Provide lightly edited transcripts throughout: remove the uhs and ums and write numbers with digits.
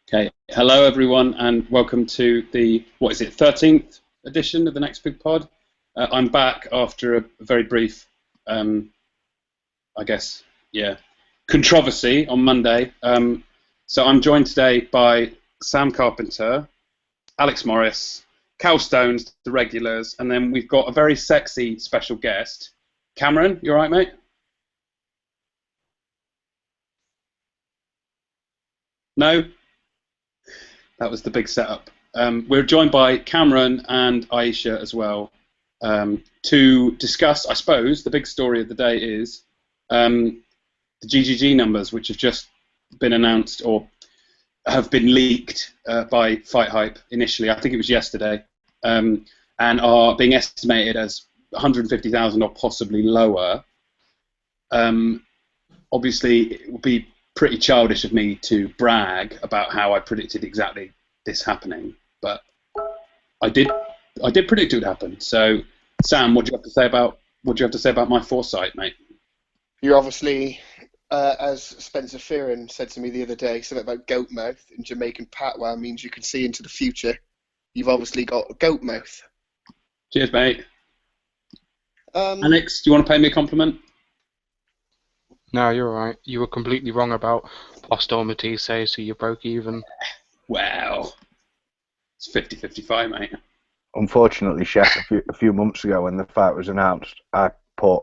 Okay, hello everyone, and welcome to the, 13th edition of the Next Big Pod. I'm back after a very brief, controversy on Monday. So I'm joined today by Sam Carpenter, Alex Morris, Cal Stones, the regulars, and then we've got a very sexy special guest. Cameron, you all right, mate? No? That was the big setup. We're joined by Cameron and Aisha as well to discuss, I suppose, the big story of the day is the GGG numbers, which have just been announced or have been leaked by Fight Hype initially. I think it was yesterday, and are being estimated as 150,000 or possibly lower. Obviously, it would be pretty childish of me to brag about how I predicted exactly this happening, but I did predict it would happen. So, Sam, what do you have to say about my foresight, mate? You're obviously, as Spencer Fearon said to me the other day, something about goat mouth in Jamaican patois means you can see into the future. You've obviously got goat mouth. Cheers, mate. Alex, do you want to pay me a compliment? No, you're right. You were completely wrong about posterity, so you broke even. Well, it's 50-55, mate. Unfortunately, Chef, a few months ago when the fight was announced, I put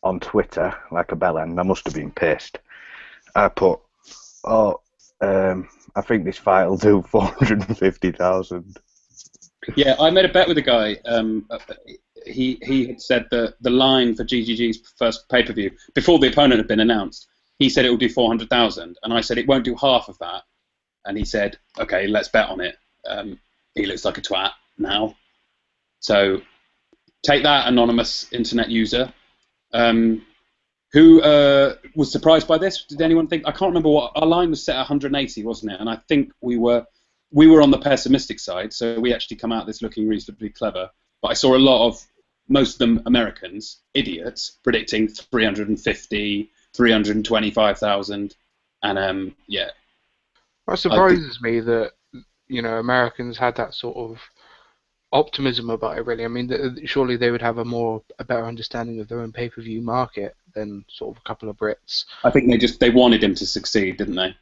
on Twitter, like a bellend, I must have been pissed, I put, I think this fight will do 450,000. Yeah, I made a bet with a guy. He had said that the line for GGG's first pay-per-view, before the opponent had been announced, he said it will do 400,000, and I said it won't do half of that, and he said, okay, let's bet on it. He looks like a twat now. So take that, anonymous internet user. Who was surprised by this? Did anyone think? I can't remember what our line was set at 180, wasn't it? And I think we were on the pessimistic side, so we actually come out this looking reasonably clever. But I saw a lot of, most of them Americans, idiots, predicting 350, 325,000, and yeah. It surprises me that Americans had that sort of optimism about it. Really, I mean, surely they would have a better understanding of their own pay-per-view market than sort of a couple of Brits. I think they wanted him to succeed, didn't they?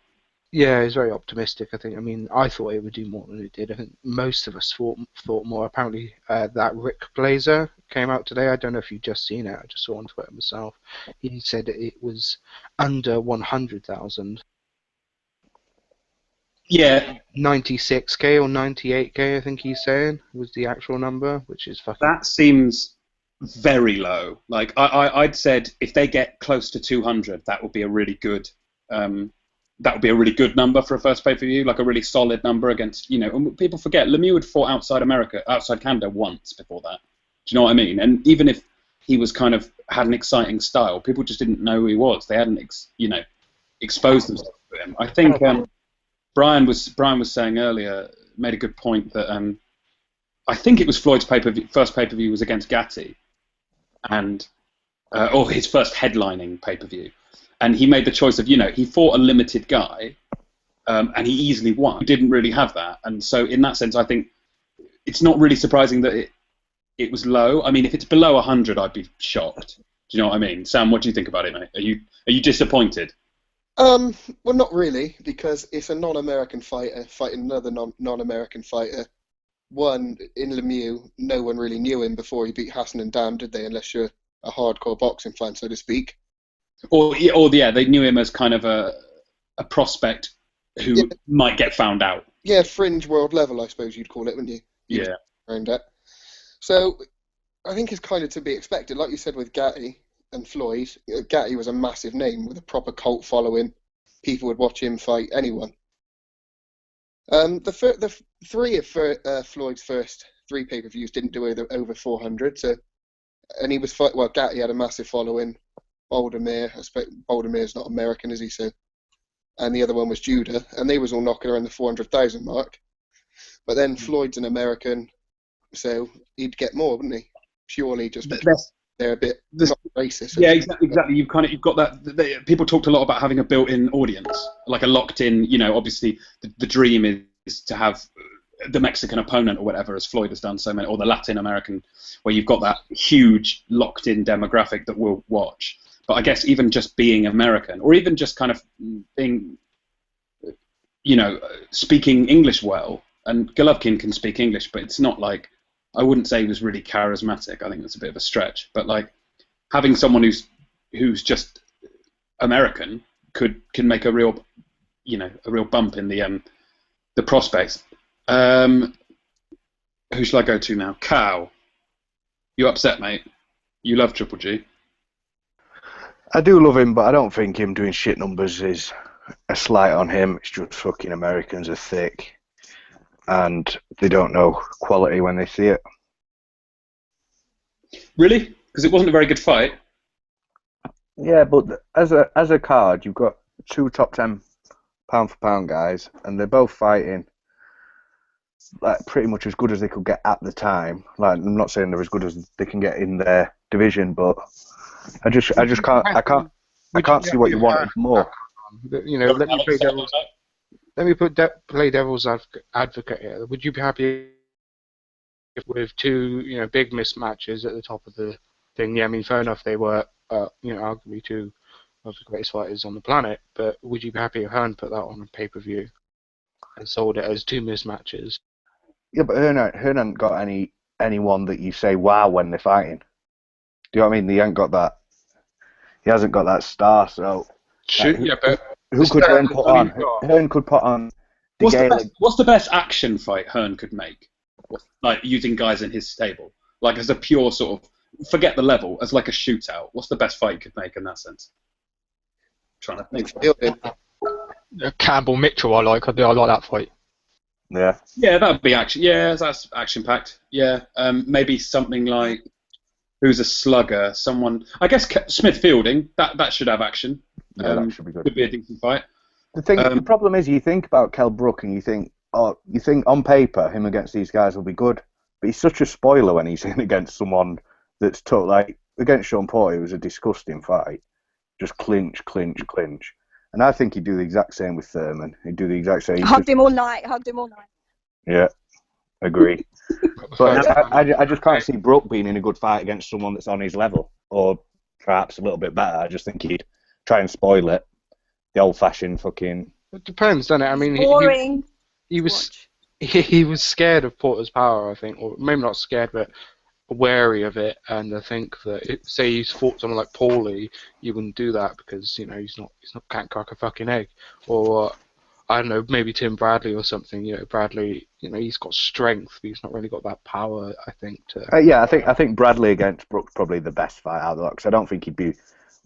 Yeah, he's very optimistic. I think. I mean, I thought it would do more than it did. I think most of us thought more. Apparently, that Rick Blazer came out today. I don't know if you've just seen it. I just saw on Twitter myself. He said it was under 100,000. Yeah. 96k or 98k, I think he's saying, was the actual number, which is fucking... That seems very low. Like, I'd said if they get close to 200, that would be a really good... that would be a really good number for a first pay-per-view, like a really solid number against, and people forget, Lemieux had fought outside Canada once before that. Do you know what I mean? And even if he was had an exciting style, people just didn't know who he was. They hadn't, exposed themselves to him. I think Brian was saying earlier, made a good point that I think it was Floyd's first pay-per-view was against Gatti, and or his first headlining pay-per-view. And he made the choice of, he fought a limited guy, and he easily won. He didn't really have that. And so in that sense, I think it's not really surprising that it was low. I mean, if it's below 100, I'd be shocked. Do you know what I mean? Sam, what do you think about it, mate? Are you disappointed? Well, not really, because it's a non-American fighter fighting another non-American fighter. One, in Lemieux, no one really knew him before he beat Hassan and Dam, did they? Unless you're a hardcore boxing fan, so to speak. Or they knew him as kind of a prospect who might get found out. Yeah, fringe world level, I suppose you'd call it, wouldn't you? Yeah. Around that. So, I think it's kind of to be expected. Like you said with Gatti and Floyd, Gatti was a massive name with a proper cult following. People would watch him fight anyone. The three of Floyd's first three pay-per-views didn't do over 400, so, and he was Gatti had a massive following. Boldemir, I suppose Boldemir's not American, is he? So, and the other one was Judah, and they was all knocking around the 400,000 mark. But then Floyd's an American, so he'd get more, wouldn't he? Surely, just. they're a bit This- not racist. Yeah, exactly. You've got that. People talked a lot about having a built-in audience, like a locked-in. Obviously the dream is to have the Mexican opponent or whatever, as Floyd has done so many, or the Latin American, where you've got that huge locked-in demographic that will watch. But I guess even just being American, or even just kind of being, speaking English well, and Golovkin can speak English, but it's not like, I wouldn't say he was really charismatic. I think that's a bit of a stretch. But like having someone who's just American can make a real bump in the prospects. Who shall I go to now? Cow. You upset, mate? You love Triple G. I do love him, but I don't think him doing shit numbers is a slight on him. It's just fucking Americans are thick, and they don't know quality when they see it. Really? Because it wasn't a very good fight. Yeah, but as a card, you've got two top 10 pound for pound guys, and they're both fighting like pretty much as good as they could get at the time. Like, I'm not saying they're as good as they can get in their division, but I just can't see what you wanted more. Let me play devil's advocate here. Would you be happy with two, big mismatches at the top of the thing? Yeah, I mean, fair enough, they were, arguably two of the greatest fighters on the planet. But would you be happy if Hearn put that on a pay-per-view and sold it as two mismatches? Yeah, but Hearn hasn't got anyone that you say wow when they're fighting. Do you know what I mean? He hasn't got that star. So but who could Hearn put on? Hearn could put on. What's the best action fight Hearn could make? Like using guys in his stable, like as a pure sort of, forget the level, as like a shootout. What's the best fight he could make in that sense? I'm trying to think. Campbell Mitchell, I like that fight. Yeah. Yeah, that would be action. Yeah, that's action packed. Yeah, maybe something like who's a slugger? Someone, I guess Smith Fielding. That should have action. Yeah, that should be good. Could be a decent fight. The problem is, you think about Kell Brook and you think on paper him against these guys will be good, but he's such a spoiler when he's in against someone that's tough. Like against Sean Porter, it was a disgusting fight, just clinch. And I think he'd do the exact same with Thurman. He'd do the exact same. Hugged him all night. Yeah, agree. But I just can't see Brook being in a good fight against someone that's on his level, or perhaps a little bit better. I just think he'd try and spoil it. The old-fashioned fucking. It depends, doesn't it? I mean, boring. He was scared of Porter's power, I think, or maybe not scared, but wary of it. And I think that say he's fought someone like Paulie, you wouldn't do that because can't crack a fucking egg. Or I don't know, maybe Tim Bradley or something. Bradley, he's got strength, but he's not really got that power. I think I think Bradley against Brook's probably the best fight out of the lot, because I don't think he'd be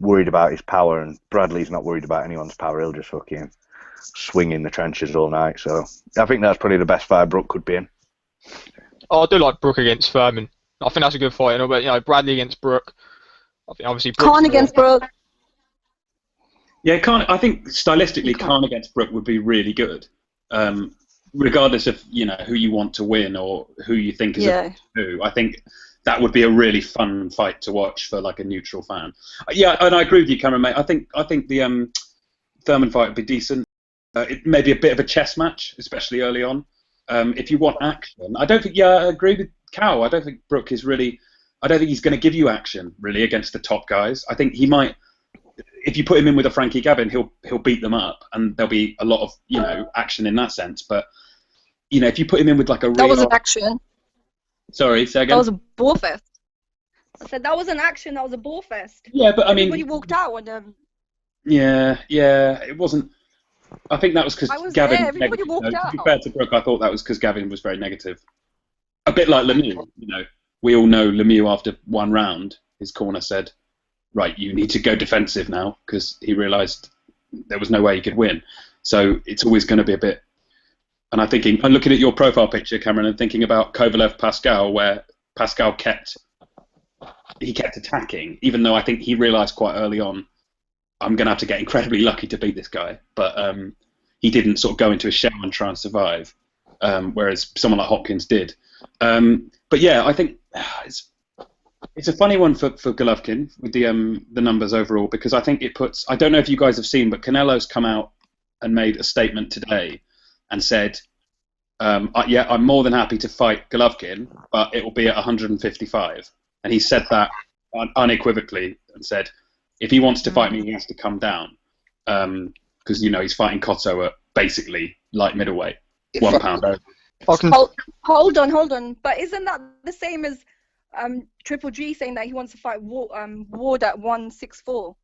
worried about his power, and Bradley's not worried about anyone's power. He'll just fucking swing in the trenches all night. So I think that's probably the best fight Brook could be in. Oh, I do like Brook against Thurman. I think that's a good fight. But Bradley against Brook. I think obviously Khan against Brook. Yeah, I think stylistically, Khan against Brook would be really good, regardless of who you want to win or who you think is who. I think that would be a really fun fight to watch for like a neutral fan. Yeah, and I agree with you, Cameron, mate. I think the Thurman fight would be decent. It may be a bit of a chess match, especially early on. If you want action, I don't think. Yeah, I agree with Cow. I don't think Brook is really. I don't think he's going to give you action really against the top guys. I think he might. If you put him in with a Frankie Gavin, he'll beat them up, and there'll be a lot of action in that sense. But if you put him in with like a real. That was an action. Sorry, say again. That was a ball fest. I said that was an action. That was a ball fest. Yeah, but I mean. Everybody walked out when. Yeah, it wasn't. I think that was because Gavin. There. Everybody walked out. To be fair to Brook, I thought that was because Gavin was very negative. A bit like Lemieux. We all know Lemieux after one round, his corner said, "Right, you need to go defensive now," because he realised there was no way he could win. So it's always going to be a bit. And I'm looking at your profile picture, Cameron, and thinking about Kovalev Pascal, where Pascal kept attacking, even though I think he realised quite early on, I'm going to have to get incredibly lucky to beat this guy. But he didn't sort of go into a shell and try and survive, whereas someone like Hopkins did. But yeah, I think It's a funny one for Golovkin with the numbers overall, because I think it puts. I don't know if you guys have seen, but Canelo's come out and made a statement today and said, "Yeah, I'm more than happy to fight Golovkin, but it will be at 155." And he said that unequivocally and said, if he wants to fight me, he has to come down, because he's fighting Cotto at basically light middleweight, 1 pound over. Hold on. But isn't that the same as Triple G saying that he wants to fight Ward at 164?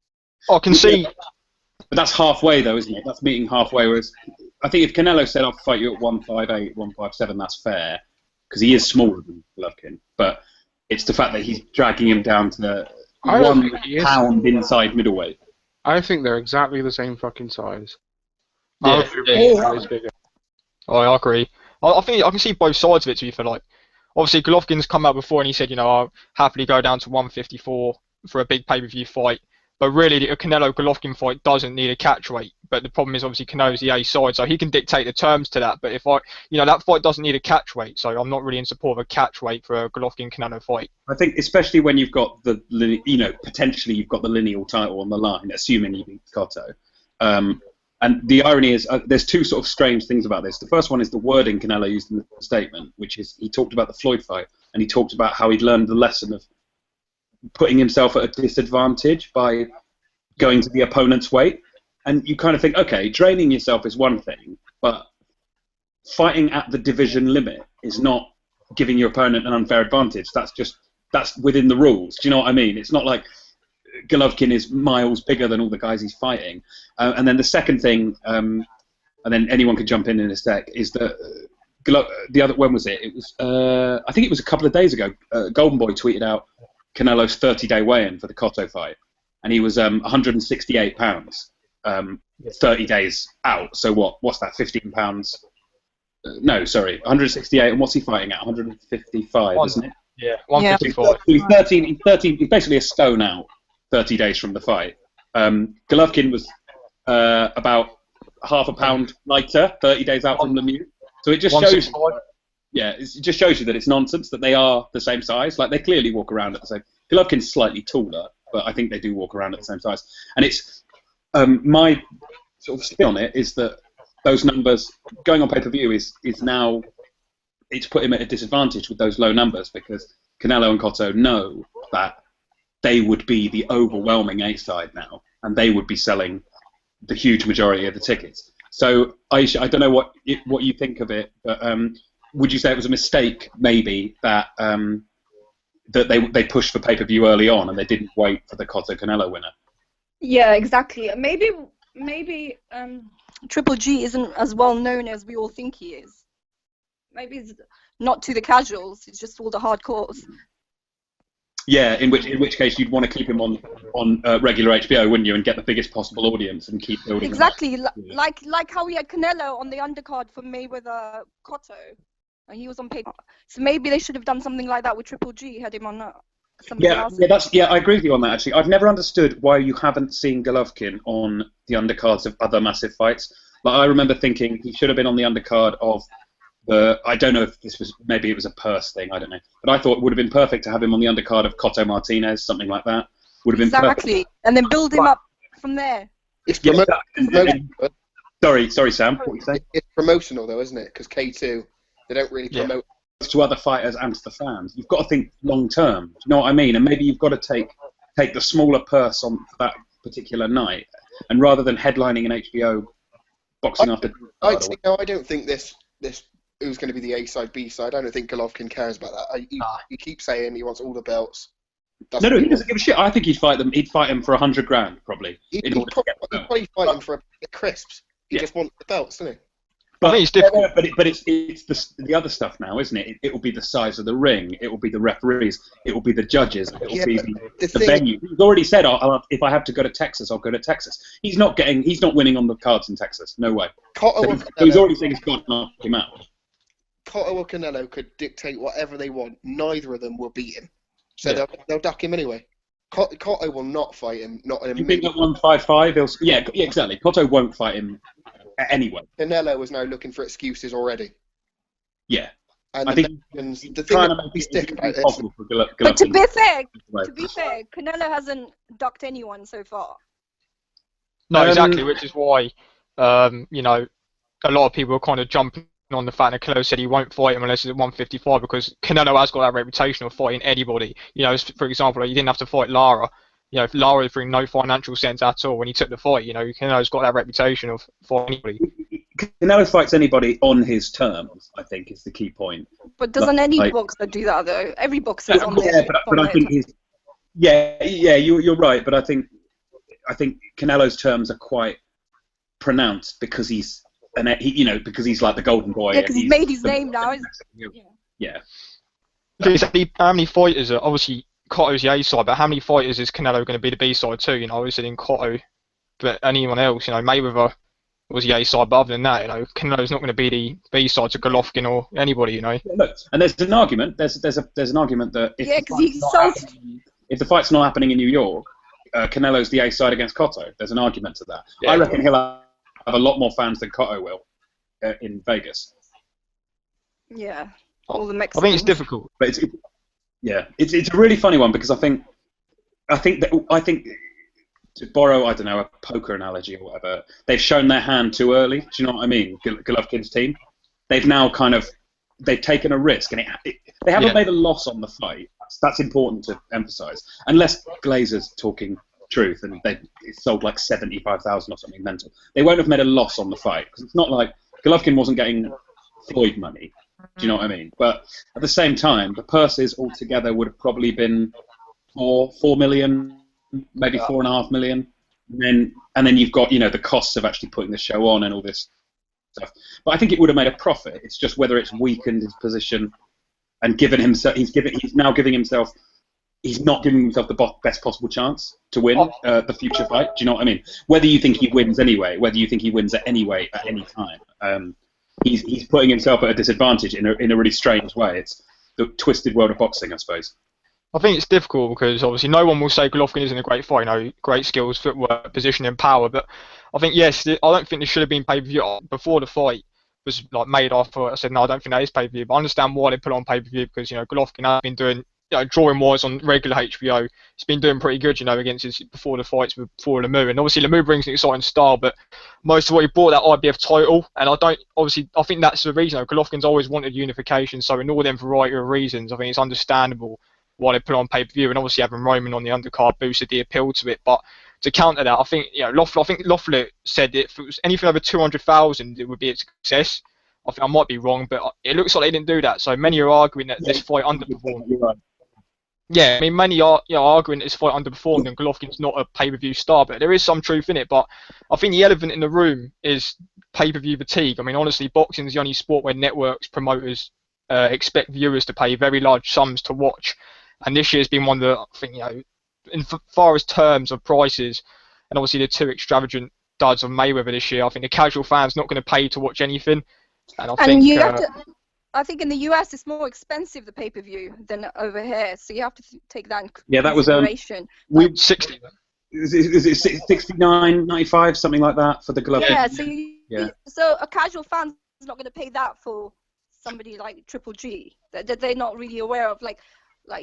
I can see. But that's halfway, though, isn't it? That's meeting halfway. Whereas I think if Canelo said, "I'll fight you at 158, 157," that's fair, because he is smaller than Golovkin. But it's the fact that he's dragging him down to the 1 pound inside middleweight. I think they're exactly the same fucking size. Yeah, Is bigger. I agree. I think I can see both sides of it, to be fair. Like, obviously, Golovkin's come out before and he said, I'll happily go down to 154 for a big pay-per-view fight. But really, a Canelo-Golovkin fight doesn't need a catch weight. But the problem is, obviously, Canelo's the A side, so he can dictate the terms to that. But if that fight doesn't need a catch weight, so I'm not really in support of a catch weight for a Golovkin-Canelo fight. I think, especially when you've got potentially you've got the lineal title on the line, assuming you beat Cotto. And the irony is, there's two sort of strange things about this. The first one is the wording Canelo used in the statement, which is he talked about the Floyd fight, and he talked about how he'd learned the lesson of putting himself at a disadvantage by going to the opponent's weight. And you kind of think, okay, draining yourself is one thing, but fighting at the division limit is not giving your opponent an unfair advantage. That's within the rules. Do you know what I mean? It's not like Golovkin is miles bigger than all the guys he's fighting. And then the second thing, and then anyone can jump in a sec, is that the other, when was it? It was, I think it was a couple of days ago. Golden Boy tweeted out Canelo's 30-day weigh-in for the Cotto fight, and he was 168 pounds, 30 days out. So what's that? 15 pounds? No, sorry, 168. And what's he fighting at? 155, isn't it? Yeah, 155. He's 13. He's basically a stone out. 30 days from the fight. Golovkin was about half a pound lighter 30 days out from Lemieux. So it just shows. It just shows you that it's nonsense that they are the same size. Like, they clearly walk around at the same. Golovkin's slightly taller, but I think they do walk around at the same size. And it's my sort of spin on it is that those numbers going on pay-per-view is now it's put him at a disadvantage with those low numbers, because Canelo and Cotto know that they would be the overwhelming A side now, and they would be selling the huge majority of the tickets. So Aisha, I don't know what you think of it, but would you say it was a mistake maybe that that they pushed for pay-per-view early on and they didn't wait for the Cotto Canelo winner? Yeah, exactly. Maybe Triple G isn't as well known as we all think he is. Maybe it's not to the casuals. It's just all the hardcores. Yeah, in which case you'd want to keep him on regular HBO, wouldn't you, and get the biggest possible audience and keep building. Exactly, like how we had Canelo on the undercard for Mayweather Cotto, and he was on paper. So maybe they should have done something like that with Triple G, had him on somebody else. I agree with you on that. Actually, I've never understood why you haven't seen Golovkin on the undercards of other massive fights. Like, I remember thinking he should have been on the undercard of. I don't know if maybe it was a purse thing, I don't know. But I thought it would have been perfect to have him on the undercard of Cotto Martinez, something like that. Would have been perfect. And then build him up from there. It's promotional. Sorry, Sam. What were you saying? It's promotional, though, isn't it? Because K2, they don't really promote. To other fighters and to the fans. You've got to think long term. Do you know what I mean? And maybe you've got to take the smaller purse on that particular night, and rather than headlining an HBO boxing after. I don't think this who's going to be the A side, B side. I don't think Golovkin cares about that. He keeps saying he wants all the belts. No, he doesn't give a shit. I think he'd fight them. He'd fight him for $100,000 probably. He'd probably fight him for the crisps. He just wants the belts, doesn't he? But I think it's difficult. But it's the other stuff now, isn't it? It will be the size of the ring. It will be the referees. It will be the judges. It will be the venue. He's already said, if I have to go to Texas, I'll go to Texas. He's not winning on the cards in Texas. No way. He's already saying he's got to knock him out. Cotto or Canelo could dictate whatever they want. Neither of them will beat him. So they'll duck him anyway. Cotto will not fight him. Not in a you think at 155? Yeah, exactly. Cotto won't fight him anyway. Canelo is now looking for excuses already. Yeah. And I the think Mexicans, the thing trying that to made make me it stick about it is impossible for Golovkin. But to be Right. fair, Canelo hasn't ducked anyone so far. No, exactly, which is why, you know, a lot of people are kind of jumping on the fact that Canelo said he won't fight him unless it's at 155 because Canelo has got that reputation of fighting anybody. You know, for example, he didn't have to fight Lara. You know, if Lara through no financial sense at all when he took the fight. You know, Canelo's got that reputation of fighting anybody. Canelo fights anybody on his terms, I think, is the key point. But doesn't any Like- boxer do that though? Every boxer's on their. Yeah, but I think he's. Yeah, you're right, but I think Canelo's terms are quite pronounced because he's because he's like the golden boy. Yeah, because he's made his name now. Yeah. How many fighters are obviously Cotto's the A side, but how many fighters is Canelo going to be the B side too? You know, obviously in Cotto, but anyone else, you know, Mayweather was the A side, but other than that, you know, Canelo's not going to be the B side to Golovkin or anybody, you know. Yeah, look, and there's an argument. There's an argument that if the fight's not happening in New York, Canelo's the A side against Cotto. There's an argument to that. Yeah. I reckon he'll have a lot more fans than Cotto will in Vegas. Yeah, all the Mexicans. I think it's difficult, but it's a really funny one because I think to borrow, I don't know, a poker analogy or whatever, they've shown their hand too early. Do you know what I mean? Golovkin's team, they've now they've taken a risk, and they haven't made a loss on the fight. That's important to emphasise. Unless Glazer's talking truth and it's sold like 75,000 or something mental, they won't have made a loss on the fight because it's not like Golovkin wasn't getting Floyd money. Do you know what I mean? But at the same time, the purses altogether would have probably been 4 million, maybe 4.5 million, and then you've got the costs of actually putting the show on and all this stuff. But I think it would have made a profit. It's just whether it's weakened his position and given himself. He's not giving himself the best possible chance to win the future fight. Do you know what I mean? Whether you think he wins anyway, whether you think he wins at any time, he's putting himself at a disadvantage in a really strange way. It's the twisted world of boxing, I suppose. I think it's difficult because obviously no one will say Golovkin isn't a great fight. Great skills, footwork, position, and power. But I think I don't think this should have been pay-per-view before the fight was like made after. I said no, I don't think that is pay-per-view. But I understand why they put it on pay-per-view because Golovkin has been doing drawing wise on regular HBO. He's been doing pretty good, against his before the fights before Lemieux. And obviously Lemieux brings an exciting style, but most of what he brought that IBF title, and I think that's the reason. Golovkin's always wanted unification, so in all them variety of reasons, I think it's understandable why they put it on pay-per-view, and obviously having Roman on the undercard boosted the appeal to it. But to counter that, I think Loeffler said if it was anything over 200,000, it would be a success. I think I might be wrong, but it looks like they didn't do that. So many are arguing that this fight underperformed. Yeah, I mean, many are arguing that this fight underperformed and Golovkin's not a pay-per-view star, but there is some truth in it. But I think the elephant in the room is pay-per-view fatigue. I mean, honestly, boxing is the only sport where networks, promoters expect viewers to pay very large sums to watch. And this year has been one that I think, in far as terms of prices, and obviously the two extravagant duds of Mayweather this year, I think the casual fan's not going to pay to watch anything. And I think in the US it's more expensive, the pay-per-view, than over here, so you have to take that in consideration. That was 60. Is it 69, 95, something like that for the Golovkin? Yeah, so a casual fan's not going to pay that for somebody like Triple G that they're not really aware of. Like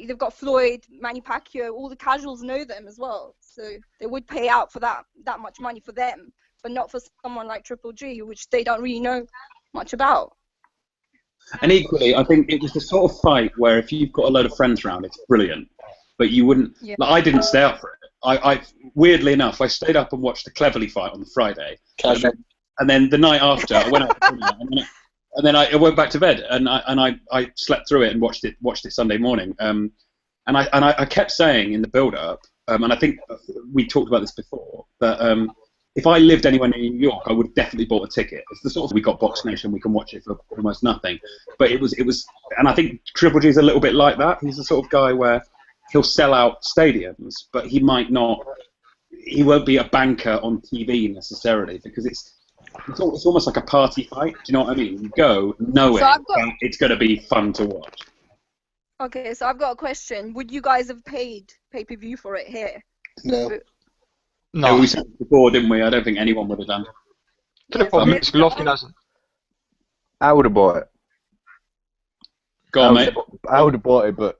they've got Floyd, Manny Pacquiao, all the casuals know them as well, so they would pay out for that much money for them, but not for someone like Triple G, which they don't really know much about. And equally, I think it was the sort of fight where if you've got a load of friends around, it's brilliant. But you wouldn't. Yeah. Like, I didn't stay up for it. I weirdly enough, I stayed up and watched the Cleverly fight on the Friday, and then the night after, I went out for dinner, and then I went back to bed, and I slept through it and watched it Sunday morning. And I kept saying in the build-up, and I think we talked about this before, that if I lived anywhere near New York, I would have definitely bought a ticket. It's the sort of we got Box Nation, we can watch it for almost nothing. But it was, and I think Triple G is a little bit like that. He's the sort of guy where he'll sell out stadiums, but he won't be a banker on TV necessarily because it's almost like a party fight. Do you know what I mean? You go knowing that it's going to be fun to watch. Okay, so I've got a question. Would you guys have paid pay-per-view for it here? No. No, we said it before, didn't we? I don't think anyone would have done. The problem is Golovkin hasn't. I would have bought it. Go on, mate. I would have bought it, but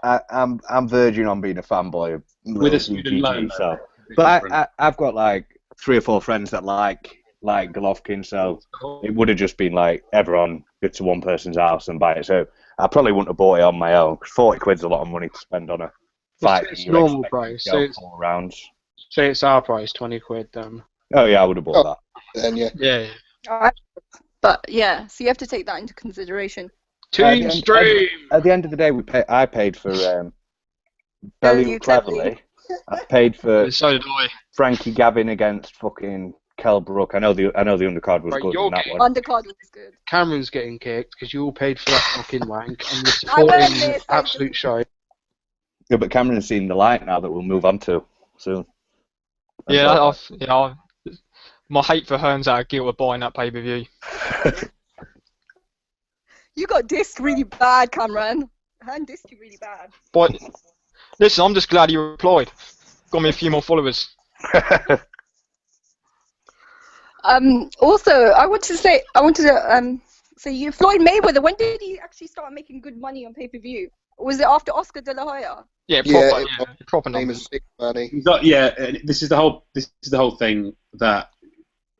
I'm verging on being a fanboy of With a little student UGG, loan, so. Bit But different. I've got like 3 or 4 friends that like Golovkin, so it would have just been like everyone go to one person's house and buy it. So I probably wouldn't have bought it on my own, because 40 quid's a lot of money to spend on a fight. It's that you normal expect price. to So go it's, 4 rounds. say it's our price, 20 quid then. Oh yeah, I would have bought that. Then yeah. Yeah. Alright. But yeah, so you have to take that into consideration. Team Stream! At the end of the day, I paid for Bellew you Cleverly. I paid for So did I. Frankie Gavin against fucking Kell Brook. I know the undercard was Right, good you're in that one. Undercard was good. Cameron's getting kicked because you all paid for that fucking wank and you're I won't supporting miss, absolute shite. Yeah, but Cameron's seen the light now that we'll move on to soon. Yeah, my hate for Hearn's out of guilt of buying that pay-per-view. You got dissed really bad, Cameron. Hearn dissed you really bad. But listen, I'm just glad you replied. Got me a few more followers. Also, I wanted to say you Floyd Mayweather. When did he actually start making good money on pay-per-view? Was it after Oscar De La Hoya? Yeah, Yeah, proper Name numbers. is big money. This is the whole thing that,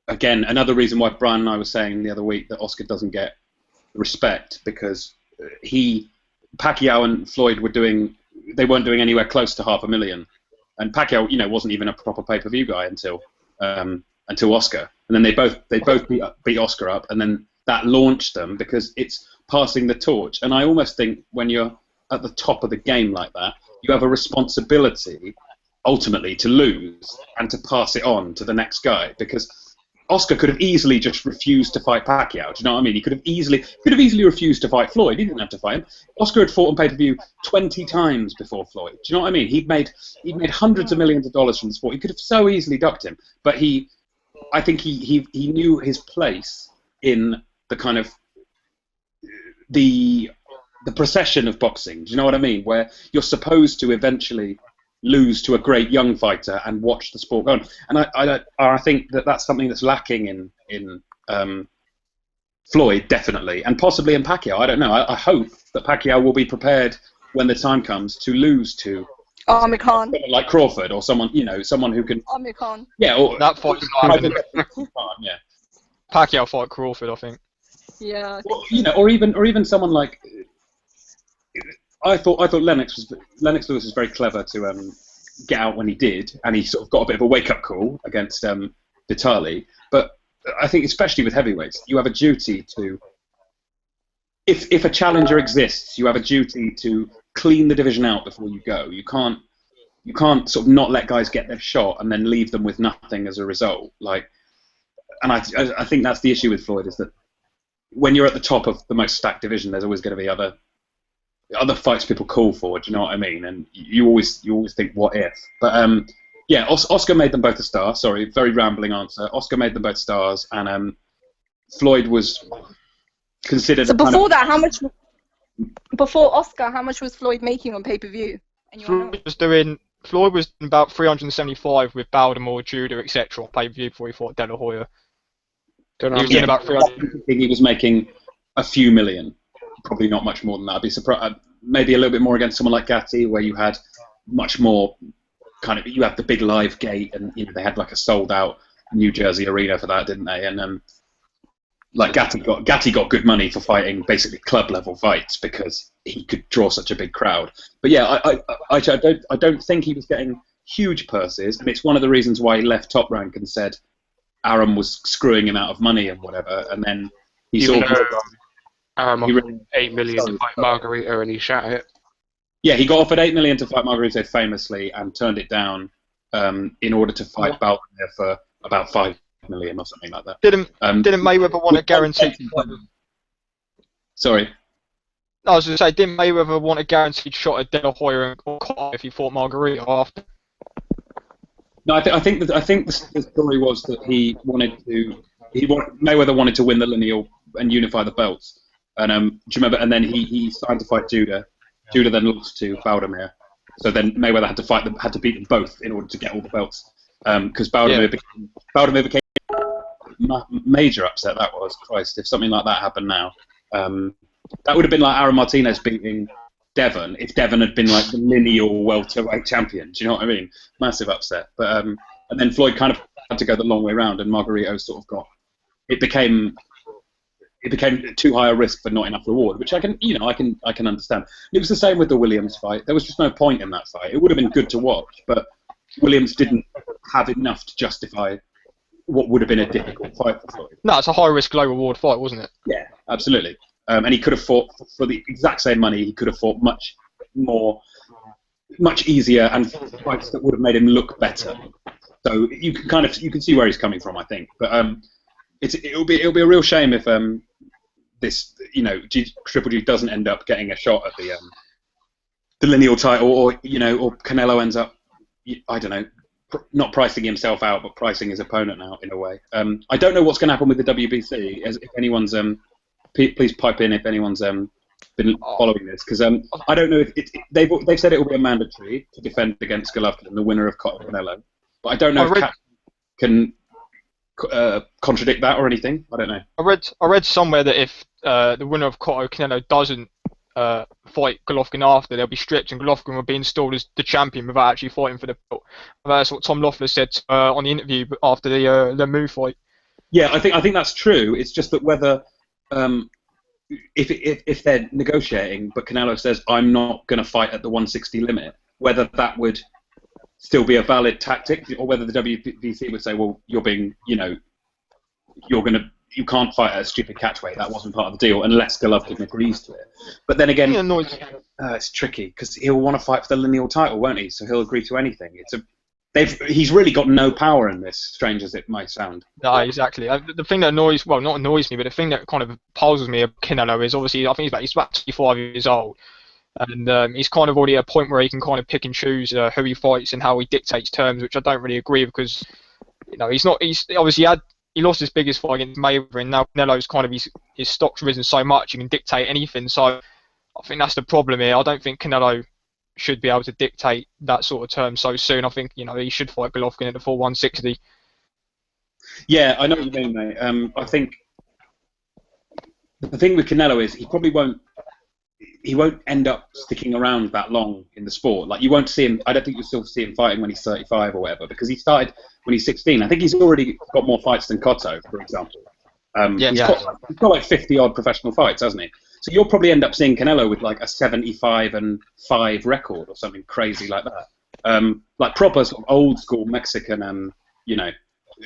again, another reason why Brian and I were saying the other week that Oscar doesn't get respect, because Pacquiao and Floyd weren't doing anywhere close to 500,000, and Pacquiao, wasn't even a proper pay-per-view guy until Oscar, and then they both beat Oscar up, and then that launched them because it's passing the torch. And I almost think when you're at the top of the game like that, you have a responsibility ultimately to lose and to pass it on to the next guy, because Oscar could have easily just refused to fight Pacquiao. Do you know what I mean? He could have easily refused to fight Floyd. He didn't have to fight him. Oscar had fought on pay-per-view 20 times before Floyd. Do you know what I mean? He'd made hundreds of millions of dollars from the sport. He could have so easily ducked him, but I think he knew his place in the kind of the procession of boxing. Do you know what I mean? Where you're supposed to eventually lose to a great young fighter and watch the sport go on. And I think that's something that's lacking in Floyd, definitely, and possibly in Pacquiao. I don't know. I hope that Pacquiao will be prepared when the time comes to lose to Amir Khan. like Crawford or someone who can. Amir Khan. Yeah, or That fight's not happening. yeah. Pacquiao fight Crawford, I think. Yeah. Or even someone like. I thought Lennox Lewis was very clever to get out when he did, and he sort of got a bit of a wake-up call against Vitali. But I think, especially with heavyweights, you have a duty to, if a challenger exists, you have a duty to clean the division out before you go. You can't sort of not let guys get their shot and then leave them with nothing as a result. And I think that's the issue with Floyd, is that when you're at the top of the most stacked division, there's always going to be other fights people call for. Do you know what I mean? And you always think, what if? But yeah, Oscar made them both a star. Sorry, very rambling answer. Oscar made them both stars, and Floyd was considered. So before that, before Oscar, how much was Floyd making on pay-per-view? Floyd was doing about 375 with Baltimore, Judah, etc. on pay-per-view before he fought De La Hoya. He was doing about 300. He was making a few million. Probably not much more than that. I'd be surprised. Maybe a little bit more against someone like Gatti, where you had much more you have the big live gate, and they had like a sold-out New Jersey arena for that, didn't they? And Gatti got good money for fighting basically club-level fights because he could draw such a big crowd. But yeah, I don't think he was getting huge purses, and it's one of the reasons why he left Top Rank and said Arum was screwing him out of money and whatever, and then he saw. Offered 8 million to fight Margarita and he shat it. Yeah, he got offered 8 million to fight Margarita famously and turned it down in order to fight Baltimore for about 5 million or something like that. Didn't Mayweather want a guaranteed? Sorry. I was going to say, didn't Mayweather want a guaranteed shot at De La Hoya or Cobb if he fought Margarita after? No, I think the story was that Mayweather wanted to win the lineal and unify the belts. And do you remember? And then he signed to fight Judah. Judah then lost to Baldomir. So then Mayweather had to beat them both in order to get all the belts. Because Baldomir became major upset. That was, Christ, if something like that happened now. That would have been like Aaron Martinez beating Devon if Devon had been like the lineal welterweight champion. Do you know what I mean? Massive upset. But and then Floyd kind of had to go the long way round, and Margarito sort of got it became too high a risk but not enough reward, which I can understand. It was the same with the Williams fight. There was just no point in that fight. It would have been good to watch, but Williams didn't have enough to justify what would have been a difficult fight for Floyd. No, it's a high risk, low reward fight, wasn't it? Yeah, absolutely. And he could have fought for the exact same money. He could have fought much easier, and fights that would have made him look better. So you can see where he's coming from, I think. But it'll be a real shame if this Triple G doesn't end up getting a shot at the lineal title, or Canelo ends up, I don't know, not pricing himself out, but pricing his opponent out in a way. I don't know what's going to happen with the WBC. If anyone's please pipe in if anyone's been following this, because I don't know if they've said it will be a mandatory to defend against Golovkin and the winner of Canelo, but I don't know if Cat can contradict that or anything. I don't know. I read somewhere that if the winner of Canelo doesn't fight Golovkin after, they'll be stripped, and Golovkin will be installed as the champion without actually fighting for the belt. That's what Tom Loeffler said on the interview after the Mu fight. Yeah, I think that's true. It's just that whether if they're negotiating, but Canelo says I'm not going to fight at the 160 limit, whether that would still be a valid tactic, or whether the WBC would say, well, you can't fight at a stupid catchweight. That wasn't part of the deal unless Golovkin agrees to it. But then again, it's tricky because he'll want to fight for the lineal title, won't he? So he'll agree to anything. He's really got no power in this, strange as it might sound. No, exactly. The thing that not annoys me, but the thing that kind of puzzles me about Canelo is obviously I think he's about 25 years old, and he's kind of already at a point where he can kind of pick and choose who he fights and how he dictates terms, which I don't really agree with, because he's obviously he lost his biggest fight against Mayweather, and now Canelo's kind of his stock's risen so much he can dictate anything. So I think that's the problem here. I don't think Canelo should be able to dictate that sort of term so soon. I think he should fight Golovkin at the full 160. Yeah, I know what you mean, mate. I think the thing with Canelo is he probably won't end up sticking around that long in the sport. Like, you won't see him. I don't think you'll still see him fighting when he's 35 or whatever, because he started when he's 16. I think he's already got more fights than Cotto, for example. He's got like 50 odd professional fights, hasn't he? So you'll probably end up seeing Canelo with like a 75-5 record or something crazy like that. Like proper sort of old school Mexican,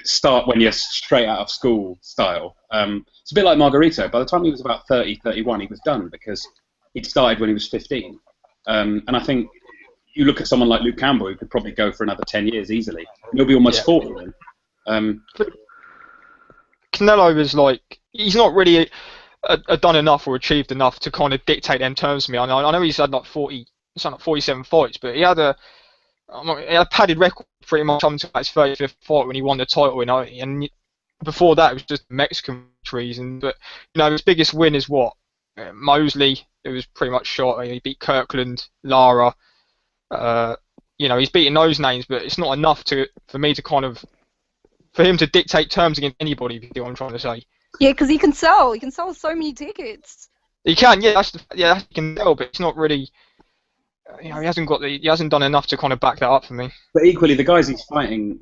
start when you're straight out of school style. It's a bit like Margarito. By the time he was about 30, 31, he was done because he'd started when he was 15. And I think you look at someone like Luke Campbell, who could probably go for another 10 years easily. He'll be almost 40 then. Canelo is like, he's not really done enough or achieved enough to kind of dictate them terms to me. I know he's had like 47 fights, but he had a padded record pretty much up until his 35th fight when he won the title, and before that it was just Mexican victories. But his biggest win is what? Mosley. It was pretty much short. He beat Kirkland, Lara. He's beaten those names, but it's not enough for him to dictate terms against anybody. If you see what I'm trying to say. Yeah, because he can sell. He can sell so many tickets. He can, yeah. He can sell, but it's not really. He hasn't done enough to kind of back that up for me. But equally, the guys he's fighting,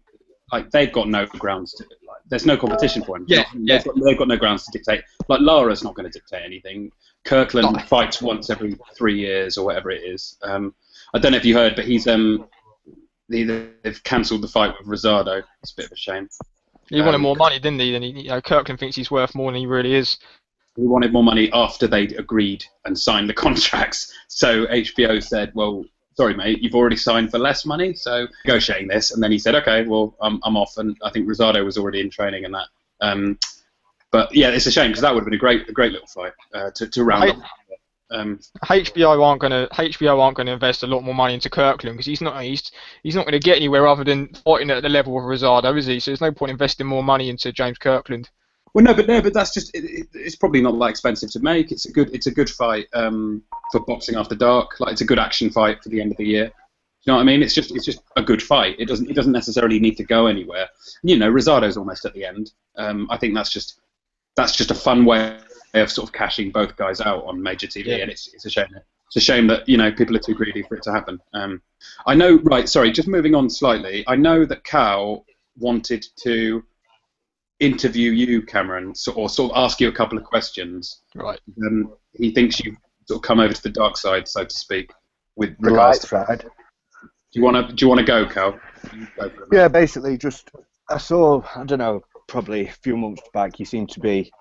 like, they've got no grounds to. Like, there's no competition for him. They've got no grounds to dictate. Like, Lara's not going to dictate anything. Kirkland fights once every 3 years or whatever it is. I don't know if you heard, but they've cancelled the fight with Rosado. It's a bit of a shame. He wanted more money, didn't he? And Kirkland thinks he's worth more than he really is. He wanted more money after they'd agreed and signed the contracts. So HBO said, well, sorry, mate, you've already signed for less money, so negotiating this. And then he said, okay, well, I'm off. And I think Rosado was already in training and that. But yeah, it's a shame because that would have been a great little fight to round up. HBO aren't gonna invest a lot more money into Kirkland because he's not going to get anywhere other than fighting at the level of Rosado, is he? So there's no point investing more money into James Kirkland. Well, no, but that's just it's probably not that expensive to make. It's a good fight for boxing after dark. Like, it's a good action fight for the end of the year. You know what I mean? It's just a good fight. It doesn't necessarily need to go anywhere. Rosado's almost at the end. I think that's just that's just a fun way of sort of cashing both guys out on major TV, and it's a shame. It's a shame that people are too greedy for it to happen. I know. Right. Sorry. Just moving on slightly. I know that Cal wanted to interview you, Cameron, or sort of ask you a couple of questions. Right. He thinks you've sort of come over to the dark side, so to speak, with The regards light to. side. Do you want to go, Cal? You go for it, mate. Yeah, basically, just I saw, I don't know, probably a few months back, you seemed to be,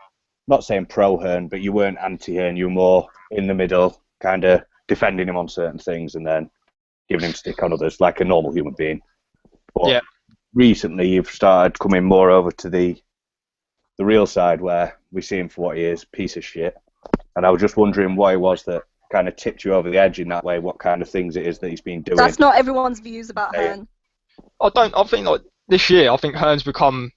not saying pro-Hearn, but you weren't anti-Hearn, you were more in the middle, kind of defending him on certain things and then giving him stick on others, like a normal human being. But recently, you've started coming more over to the real side, where we see him for what he is, piece of shit. And I was just wondering what it was that kind of tipped you over the edge in that way, what kind of things it is that he's been doing. That's not everyone's views about Hearn. I think like this year, I think Hearn's become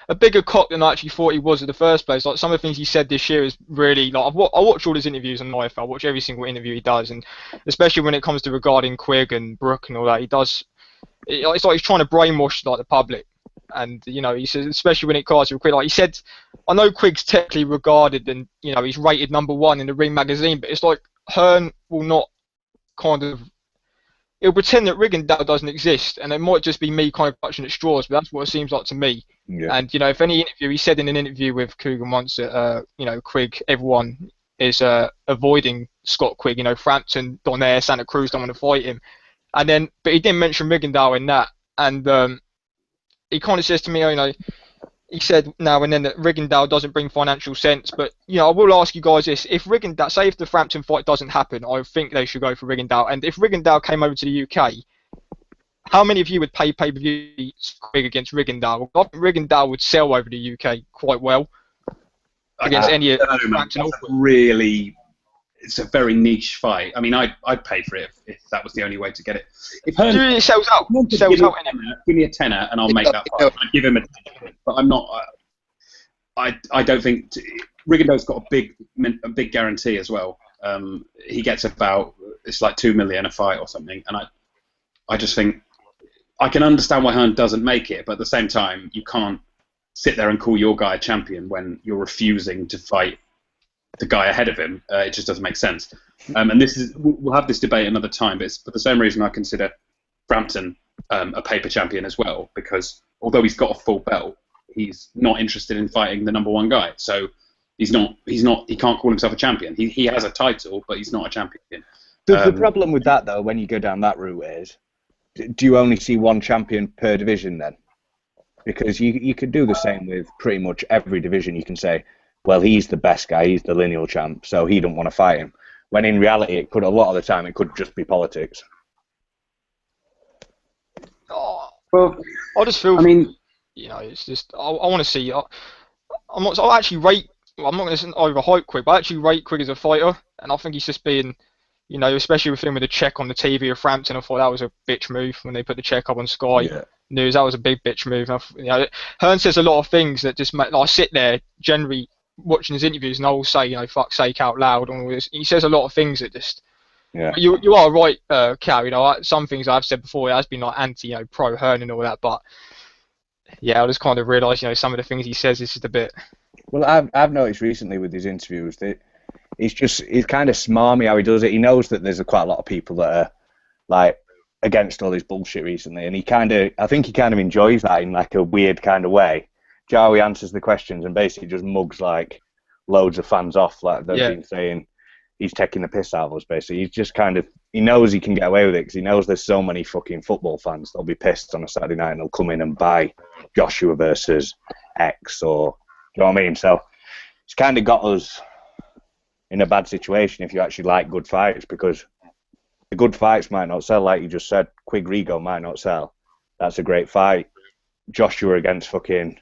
a bigger cock than I actually thought he was in the first place. Like some of the things he said this year is really like I watch all his interviews on Life. I watch every single interview he does, and especially when it comes to regarding Quigg and Brook and all that, he does. It's like he's trying to brainwash like the public, and he says, especially when it comes to Quigg, like he said, I know Quigg's technically regarded and he's rated #1 in the Ring magazine, but it's like Hearn will not kind of. He'll pretend that Rigondeaux doesn't exist, and it might just be me kind of clutching at straws, but that's what it seems like to me. Yeah. And if any interview, he said in an interview with Coogan once that Quigg, everyone is avoiding Scott Quigg. Frampton, Donaire, Santa Cruz don't want to fight him, but he didn't mention Rigondeaux in that, and he kind of says to me, he said now and then that Rigondeaux doesn't bring financial sense, but I will ask you guys this: if Rigondeaux, say if the Frampton fight doesn't happen, I think they should go for Rigondeaux. And if Rigondeaux came over to the UK, how many of you would pay pay-per-view Quigg against Rigondeaux? I think Rigondeaux would sell over the UK quite well against any of Frampton. Really, it's a very niche fight. I mean, I'd pay for it if that was the only way to get it. If Hearn it sells out, give me a tenner and I'll make that fight. I'd give him a tenner, but I'm not. I don't think Rigondeaux's got a big guarantee as well. He gets it's like $2 million a fight or something, and I just think I can understand why Hearn doesn't make it, but at the same time, you can't sit there and call your guy a champion when you're refusing to fight the guy ahead of him. It just doesn't make sense. And we'll have this debate another time, but it's for the same reason I consider Frampton a paper champion as well, because although he's got a full belt, he's not interested in fighting the #1 guy. So he can't call himself a champion. He has a title, but he's not a champion. The problem with that, though, when you go down that route is, do you only see one champion per division then? Because you could do the same with pretty much every division. You can say, well, he's the best guy, he's the lineal champ, so he don't want to fight him. When in reality, a lot of the time, it could just be politics. Well, I just feel. I mean, it's just I want to see. I'm not going to overhype Quigg, but I actually rate Quigg as a fighter, and I think he's just being, especially with him with the check on the TV of Frampton. I thought that was a bitch move when they put the check up on Sky News. That was a big bitch move. Hearn says a lot of things that just make. I sit there generally watching his interviews, and I will say, fuck's sake out loud on all this. He says a lot of things that just. Yeah. You are right, Cal. Some things I've said before, it has been like anti, pro Hearn and all that, but yeah, I just kind of realised, some of the things he says is just a bit. Well, I've noticed recently with his interviews that he's kind of smarmy how he does it. He knows that there's quite a lot of people that are like against all this bullshit recently, and I think he kind of enjoys that in like a weird kind of way. Joey answers the questions and basically just mugs like loads of fans off, like they've been saying he's taking the piss out of us. Basically, he's just he knows he can get away with it because he knows there's so many fucking football fans. They'll be pissed on a Saturday night and they'll come in and buy Joshua versus X or. Do you know what I mean? So it's kind of got us in a bad situation if you actually like good fights, because the good fights might not sell, like you just said. Quigg Rigo might not sell. That's a great fight. Joshua against fucking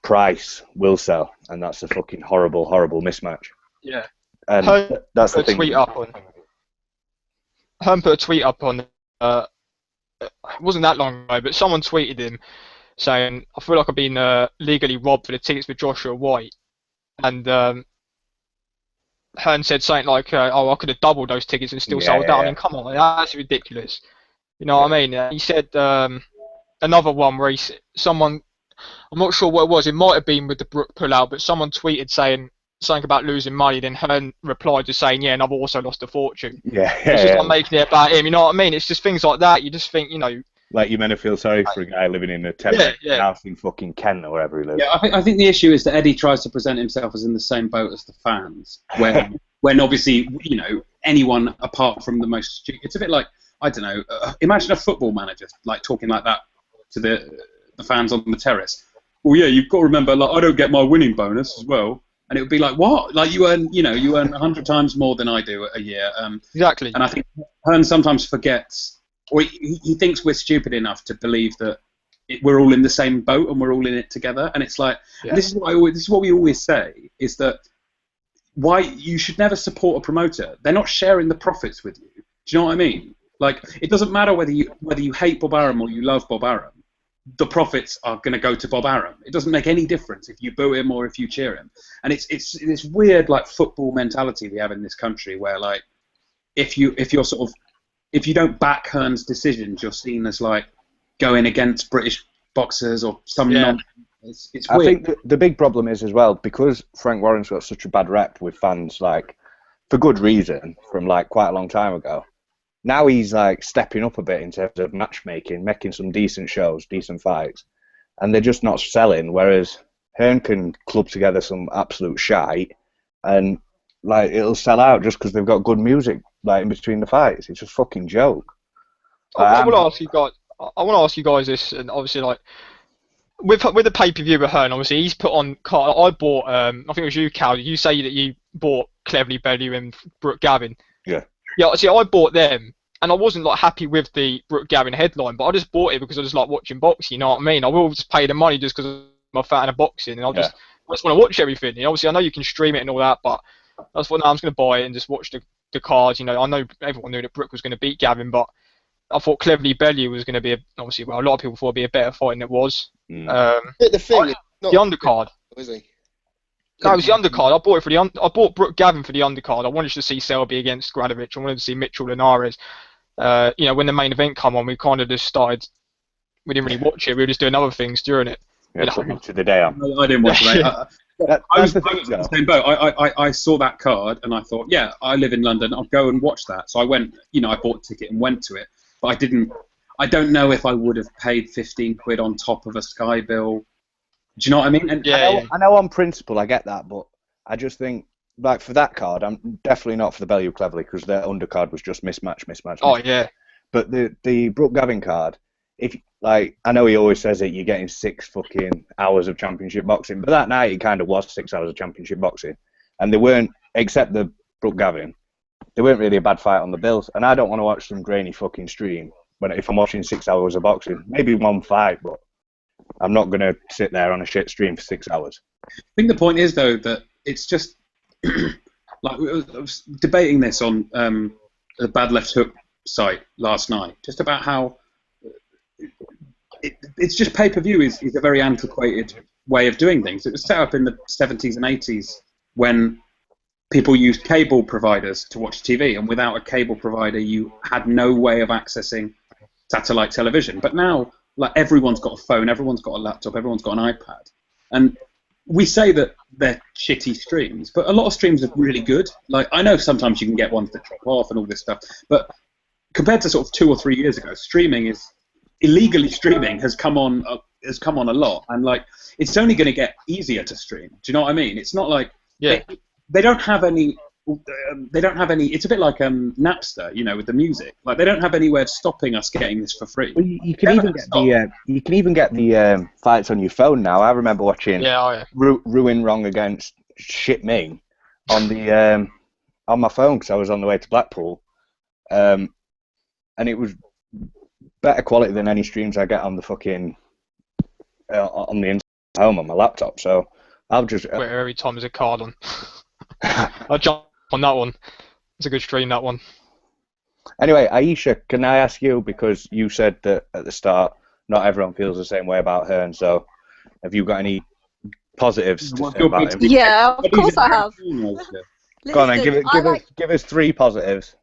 Price will sell, and that's a fucking horrible, horrible mismatch. Yeah. And that's the thing. Hearn put a tweet up on. It wasn't that long ago, but someone tweeted him saying, I feel like I've been legally robbed for the tickets for Joshua White. And Hearn said something like, I could have doubled those tickets and still sold out. I mean, come on, that's ridiculous. You know what I mean? He said another one where someone I'm not sure what it was. It might have been with the Brook pullout, but someone tweeted saying something about losing money. Then Hearn replied just saying, "Yeah, and I've also lost a fortune." It's just like making it about him. You know what I mean? It's just things like that. You just think, Like you're meant to feel sorry for a guy living in a 10 house in fucking Kent or wherever he lives. Yeah, I think the issue is that Eddie tries to present himself as in the same boat as the fans, when obviously anyone apart from the most stupid. It's a bit like, I don't know. Imagine a football manager like talking like that to the fans on the terrace. Well, yeah, you've got to remember, like, I don't get my winning bonus as well, and it would be like, what? Like you earn 100 times more than I do a year. Exactly. And I think Hearn sometimes forgets, or he thinks we're stupid enough to believe that we're all in the same boat and we're all in it together. And it's like, this is what we always say, is that why you should never support a promoter. They're not sharing the profits with you. Do you know what I mean? Like, it doesn't matter whether you hate Bob Arum or you love Bob Arum. The profits are going to go to Bob Arum. It doesn't make any difference if you boo him or if you cheer him. And it's this weird like football mentality we have in this country where like if you don't back Hearn's decisions, you're seen as like going against British boxers or some nonsense. It's weird. I think the big problem is as well, because Frank Warren's got such a bad rep with fans, like for good reason, from like quite a long time ago. Now he's like stepping up a bit in terms of matchmaking, making some decent shows, decent fights, and they're just not selling. Whereas Hearn can club together some absolute shite, and like it'll sell out just because they've got good music like in between the fights. It's a fucking joke. I want to ask you guys. I want to ask you guys this, and obviously like with the pay-per-view with Hearn, obviously he's put on. I bought. I think it was you, Cal. You say that you bought Cleverly Bellew and Brook Gavin. Yeah. Yeah, see, I bought them, and I wasn't like happy with the Brook Gavin headline, but I just bought it because I just like watching boxing. You know what I mean? I will just pay the money just because I'm a fan of boxing, and I just want to watch everything. Obviously, I know you can stream it and all that, but I just thought, no, I'm just going to buy it and just watch the cards. I know everyone knew that Brook was going to beat Gavin, but I thought Cleverly Bellew was going to be a lot of people thought it'd be a better fight than it was. The thing, the undercard. Was he? No, it was the undercard. I bought Brook Gavin for the undercard. I wanted to see Selby against Gradovich. I wanted to see Mitchell Linares. When the main event come on, we kind of just started. We didn't really watch it. We were just doing other things during it. To the day on. I didn't watch it. I was in the same boat. I saw that card and I thought, yeah, I live in London. I'll go and watch that. So I went. I bought a ticket and went to it. But I didn't. I don't know if I would have paid 15 quid on top of a Sky bill. Do you know what I mean? And I know on principle I get that, but I just think, like, for that card, I'm definitely not for the Bellew Cleverly because their undercard was just mismatch. Oh, yeah. But the Brook Gavin card, I know he always says it, you're getting 6 fucking hours of championship boxing, but that night it kind of was 6 hours of championship boxing. And they weren't, except the Brook Gavin, they weren't really a bad fight on the bills. And I don't want to watch some grainy fucking stream if I'm watching 6 hours of boxing. Maybe 1 fight, but I'm not going to sit there on a shit stream for 6 hours. I think the point is, though, that it's just like I was debating this on the Bad Left Hook site last night, just about how it's just pay-per-view is a very antiquated way of doing things. It was set up in the 70s and 80s when people used cable providers to watch TV, and without a cable provider, you had no way of accessing satellite television. But now, like, everyone's got a phone, everyone's got a laptop, everyone's got an iPad, and we say that they're shitty streams, but a lot of streams are really good. Like, I know sometimes you can get ones that drop off and all this stuff, but compared to sort of 2 or 3 years ago, illegally streaming has come on a lot, and like it's only going to get easier to stream. Do you know what I mean? It's not like they don't have any. It's a bit like Napster, with the music. Like, they don't have any way of stopping us getting this for free. Well, you can even get the fights on your phone now. I remember watching Ruin Wrong against Shit Me on the on my phone because I was on the way to Blackpool, and it was better quality than any streams I get on the fucking on the internet home on my laptop. So I'll just where every time there's a card on. I'll jump on that one. It's a good stream, that one. Anyway, Aisha, can I ask you, because you said that at the start not everyone feels the same way about her, and so have you got any positives to say about him? Yeah, of course I have. Go on then, give us 3 positives.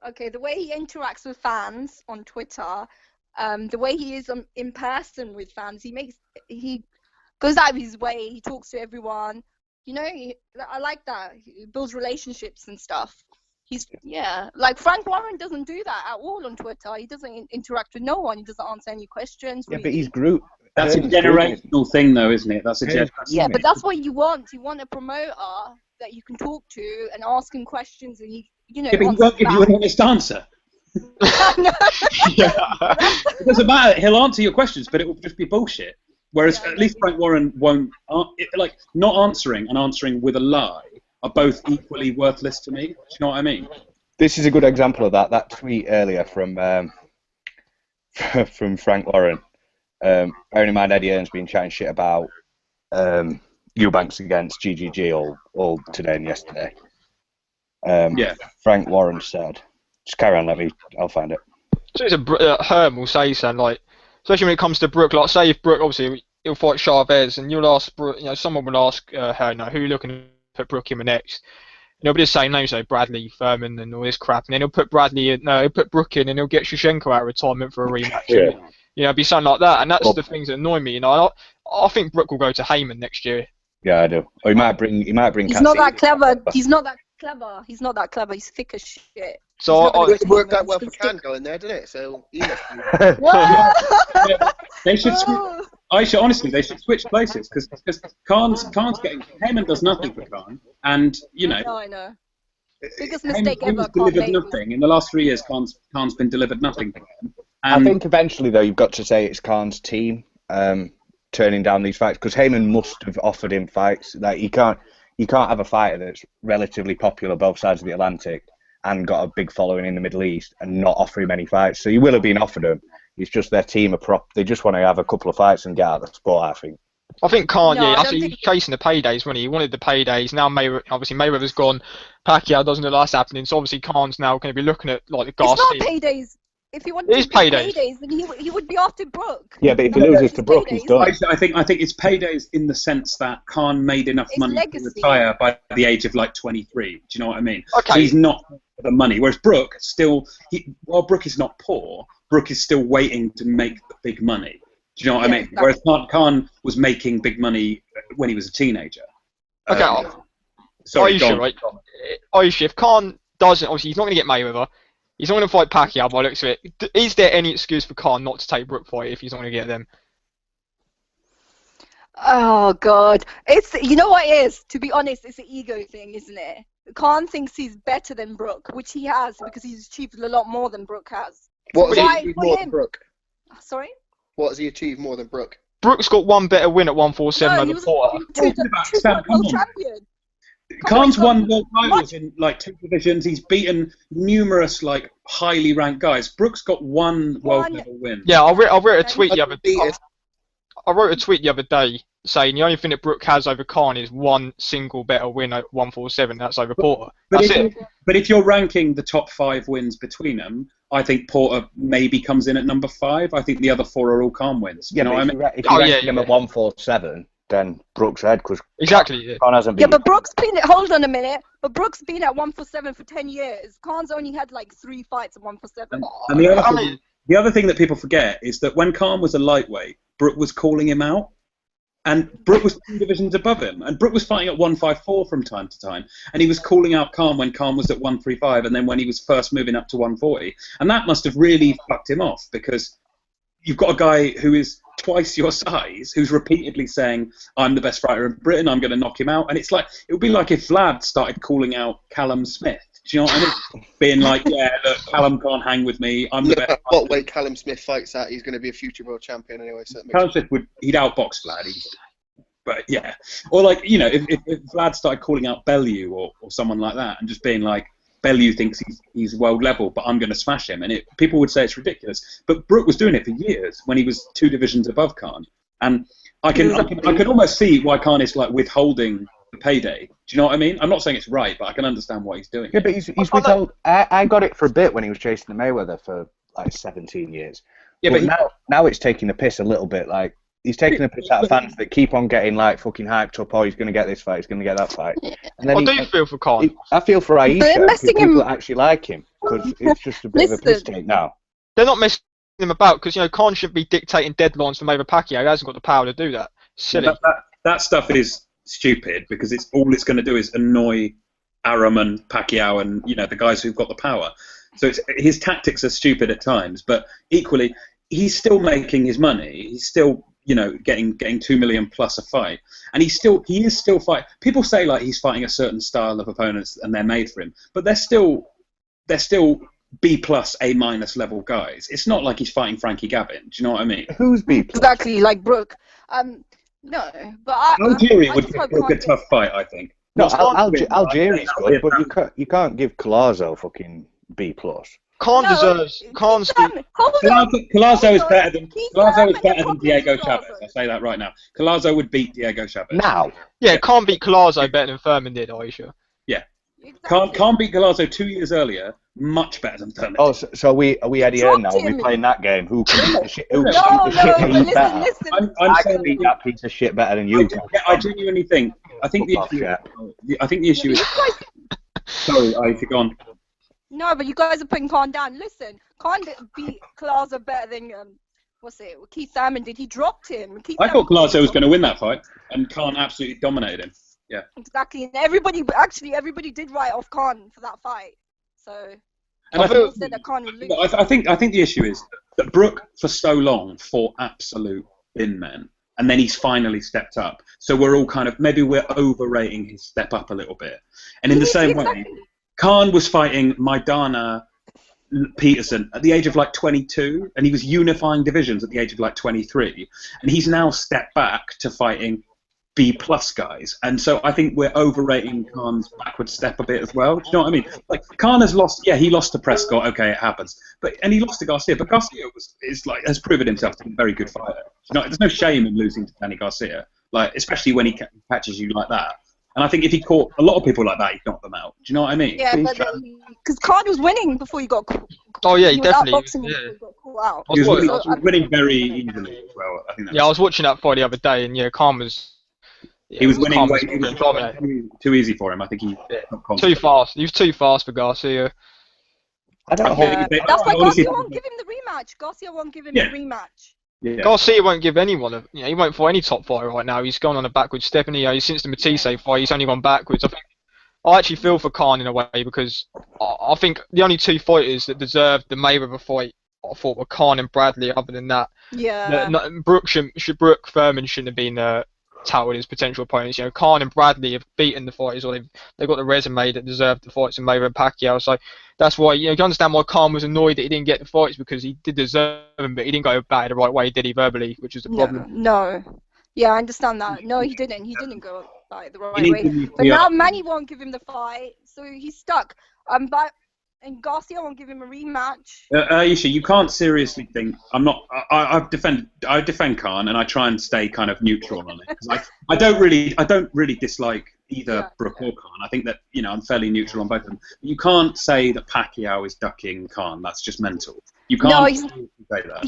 Okay, the way he interacts with fans on Twitter, the way he is in person with fans, he goes out of his way. He talks to everyone. You know, I like that. He builds relationships and stuff. Like Frank Warren doesn't do that at all on Twitter. He doesn't interact with no one. He doesn't answer any questions. Yeah, really. but he's Groot. That's a generational thing, though, isn't it? That's a Yeah, but that's what you want. You want a promoter that you can talk to and ask him questions, and he but he won't give you an honest answer. It doesn't matter. He'll answer your questions, but it will just be bullshit. Whereas at least Frank Warren won't. Like not answering and answering with a lie are both equally worthless to me. Do you know what I mean? This is a good example of that. That tweet earlier from Frank Warren. Bearing in mind Eddie Hearn's been chatting shit about Eubanks against GGG all today and yesterday. Frank Warren said, just carry on, I'll find it. So it's Hearn will say something like, especially when it comes to Brook, like say if Brook, obviously he'll fight Chavez and you'll ask Brook, someone will ask Hearn, who are you looking to put Brook in the next? And he'll be the same names, Bradley, Furman and all this crap, and then he'll put he'll put Brook in and he'll get Shevchenko out of retirement for a rematch. It'd be something like that, and that's the things that annoy me. I think Brook will go to Heyman next year. Yeah, I do. Or he might bring. He's not that clever. He's not that clever. He's thick as shit. So it worked out well for Khan going there, didn't it? So he must be. They should honestly, they should switch places because Khan's getting. Heyman does nothing for Khan, and I know. Biggest mistake ever. Khan's delivered nothing in the last 3 years. Khan's been delivered nothing for him. I think eventually, though, you've got to say it's Khan's team turning down these fights because Heyman must have offered him fights. Like you can't have a fighter that's relatively popular both sides of the Atlantic and got a big following in the Middle East and not offer him any fights. So you will have been offered them. It's just their team are they just want to have a couple of fights and get out of the sport, I think. I think Khan, he's chasing the paydays, when he wanted the paydays. Now Mayweather's gone, Pacquiao doesn't know that's happening, so obviously Khan's now going to be looking at like the Garcia. It's not paydays. If he wanted to paydays, then he would be after Brook. Yeah, but if he loses to Brook, he's done. I think it's paydays in the sense that Khan made enough money to retire by the age of like 23. Do you know what I mean? Okay. So he's not for the money. Whereas Brook while Brook is not poor, Brook is still waiting to make the big money. Do you know what I mean? Exactly. Whereas Khan was making big money when he was a teenager. Okay. Sorry, Aisha, if Khan doesn't, obviously he's not going to get Mayweather. He's not going to fight Pacquiao by the looks of it. Is there any excuse for Khan not to take Brook fight if he's not going to get them? Oh God, you know what it is? To be honest, it's an ego thing, isn't it? Khan thinks he's better than Brook, which he has because he's achieved a lot more than Brook has. What has he achieved more than Brook? Sorry? What has he achieved more than Brook? Brook's got one better win at 147 over Porter. Two-time world champion. Khan's won world titles in like 2 divisions. He's beaten numerous like highly ranked guys. Brook's got one world level win. Yeah, I wrote a tweet the other day. I wrote a tweet the other day saying the only thing that Brook has over Khan is one single better win at 147. That's over Porter. That's it. But if you're ranking the top 5 wins between them, I think Porter maybe comes in at number 5. I think the other 4 are all Khan wins. You know what I mean? If you rank him at 147. Then Brook's ahead because Khan hasn't been. Yeah, but Brook's been. Hold on a minute. But Brook's been at 147 for 10 years. Khan's only had like 3 fights at 147. And the other thing that people forget is that when Khan was a lightweight, Brook was calling him out, and Brook was 2 divisions above him, and Brook was fighting at 154 from time to time, and he was calling out Khan when Khan was at 135, and then when he was first moving up to 140, and that must have really fucked him off because you've got a guy who is twice your size, who's repeatedly saying, I'm the best fighter in Britain, I'm going to knock him out. And it's like, it would be like if Vlad started calling out Callum Smith. Do you know what I mean? Being like, yeah, look, Callum can't hang with me, I'm the best. What weight Callum Smith fights at, he's going to be a future world champion anyway. So Callum Smith he'd outbox Vlad. But yeah. Or like, if Vlad started calling out Bellew or someone like that and just being like, Bellew thinks he's world level, but I'm going to smash him. And people would say it's ridiculous. But Brook was doing it for years when he was 2 divisions above Khan. And I can almost see why Khan is like withholding the payday. Do you know what I mean? I'm not saying it's right, but I can understand why he's doing it. Yeah, but he's withheld. I got it for a bit when he was chasing the Mayweather for like 17 years. Yeah, but now it's taking the piss a little bit. Like he's taking the piss out of fans that keep on getting like fucking hyped up. Oh, he's going to get this fight. He's going to get that fight. And then I do feel for Khan. I feel for Aisha. People that actually like him because it's just a bit of a piss take now. They're not messing him about because Khan shouldn't be dictating deadlines for Mayweather Pacquiao. He hasn't got the power to do that. Silly. That stuff is stupid because it's going to do is annoy Arum and Pacquiao and the guys who've got the power. So his tactics are stupid at times, but equally he's still making his money. He's still getting 2 million plus a fight, and he is still fighting. People say like he's fighting a certain style of opponents and they're made for him, but they're still B+, A- level guys. It's not like he's fighting Frankie Gavin. Do you know what I mean? Who's B+? Exactly, like Brook. No, but Algeria would give Brook a tough fight, I think. No, Algeria's good, but you can't give Collazo fucking B+. Khan deserves. Khan's. Collazo is better than Diego Chavez. I'll say that right now. Collazo would beat Diego Chavez. Now? Yeah, Khan beat Collazo better than Thurman did, Aisha. Yeah. Exactly. Khan beat Collazo 2 years earlier, much better than Thurman. Oh, so are we Eddie Hearn now? Are we playing that game? Who can beat the shit? Who can beat the shit beat better? Listen. I can beat that piece of shit better than you can. I genuinely think. I think the issue is. Sorry, Aisha, go on. No, but you guys are putting Khan down. Listen, Khan beat Collazo better than Keith Thurman did. He dropped him. I thought Collazo was going to win that fight, and Khan absolutely dominated him. Yeah. Exactly, and everybody did write off Khan for that fight. So. And I said that Khan would lose. I think the issue is that Brook for so long fought absolute bin men, and then he's finally stepped up. So we're all maybe we're overrating his step up a little bit. And in the same way, Khan was fighting Maidana Peterson at the age of 22, and he was unifying divisions at the age of 23, and he's now stepped back to fighting B+ guys, and so I think we're overrating Khan's backward step a bit as well. Do you know what I mean? Like Khan has lost, he lost to Prescott. Okay, it happens, and he lost to Garcia, but Garcia has proven himself to be a very good fighter. There's no shame in losing to Danny Garcia, especially when he catches you like that. And I think if he caught a lot of people like that, he'd knock them out. Do you know what I mean? Yeah, because Khan was winning before you got caught. Oh yeah, he definitely. Before you got caught out. He was winning very easily as well. I think. I was watching that fight the other day, and Khan was. He was winning too easy for him. I think too fast. He was too fast for Garcia. That's why Garcia won't give him the rematch. Garcia won't give him the rematch. Yeah. Garcia won't give anyone he won't fight any top fighter right now. He's gone on a backwards step, and since the Matisse fight, he's only gone backwards. I actually feel for Khan in a way because I think the only two fighters that deserved the Mayweather fight I thought were Khan and Bradley. Other than that, Brook Thurman shouldn't have been touted as potential opponents. Khan and Bradley have beaten the fighters, or they've got the resume that deserved the fights in Mayweather and Pacquiao. So that's why you can understand why Khan was annoyed that he didn't get the fights, because he did deserve them, but he didn't go about it the right way, did he? Verbally, which is the problem. No. Yeah, I understand that. No, he didn't. He didn't go about it the right way. But now Manny won't give him the fight, so he's stuck. And Garcia won't give him a rematch. Aisha, you can't seriously think. I defend Khan, and I try and stay kind of neutral on it. I don't really dislike either Brook or Khan. I think that I'm fairly neutral on both of them. You can't say that Pacquiao is ducking Khan. That's just mental. You can't say that.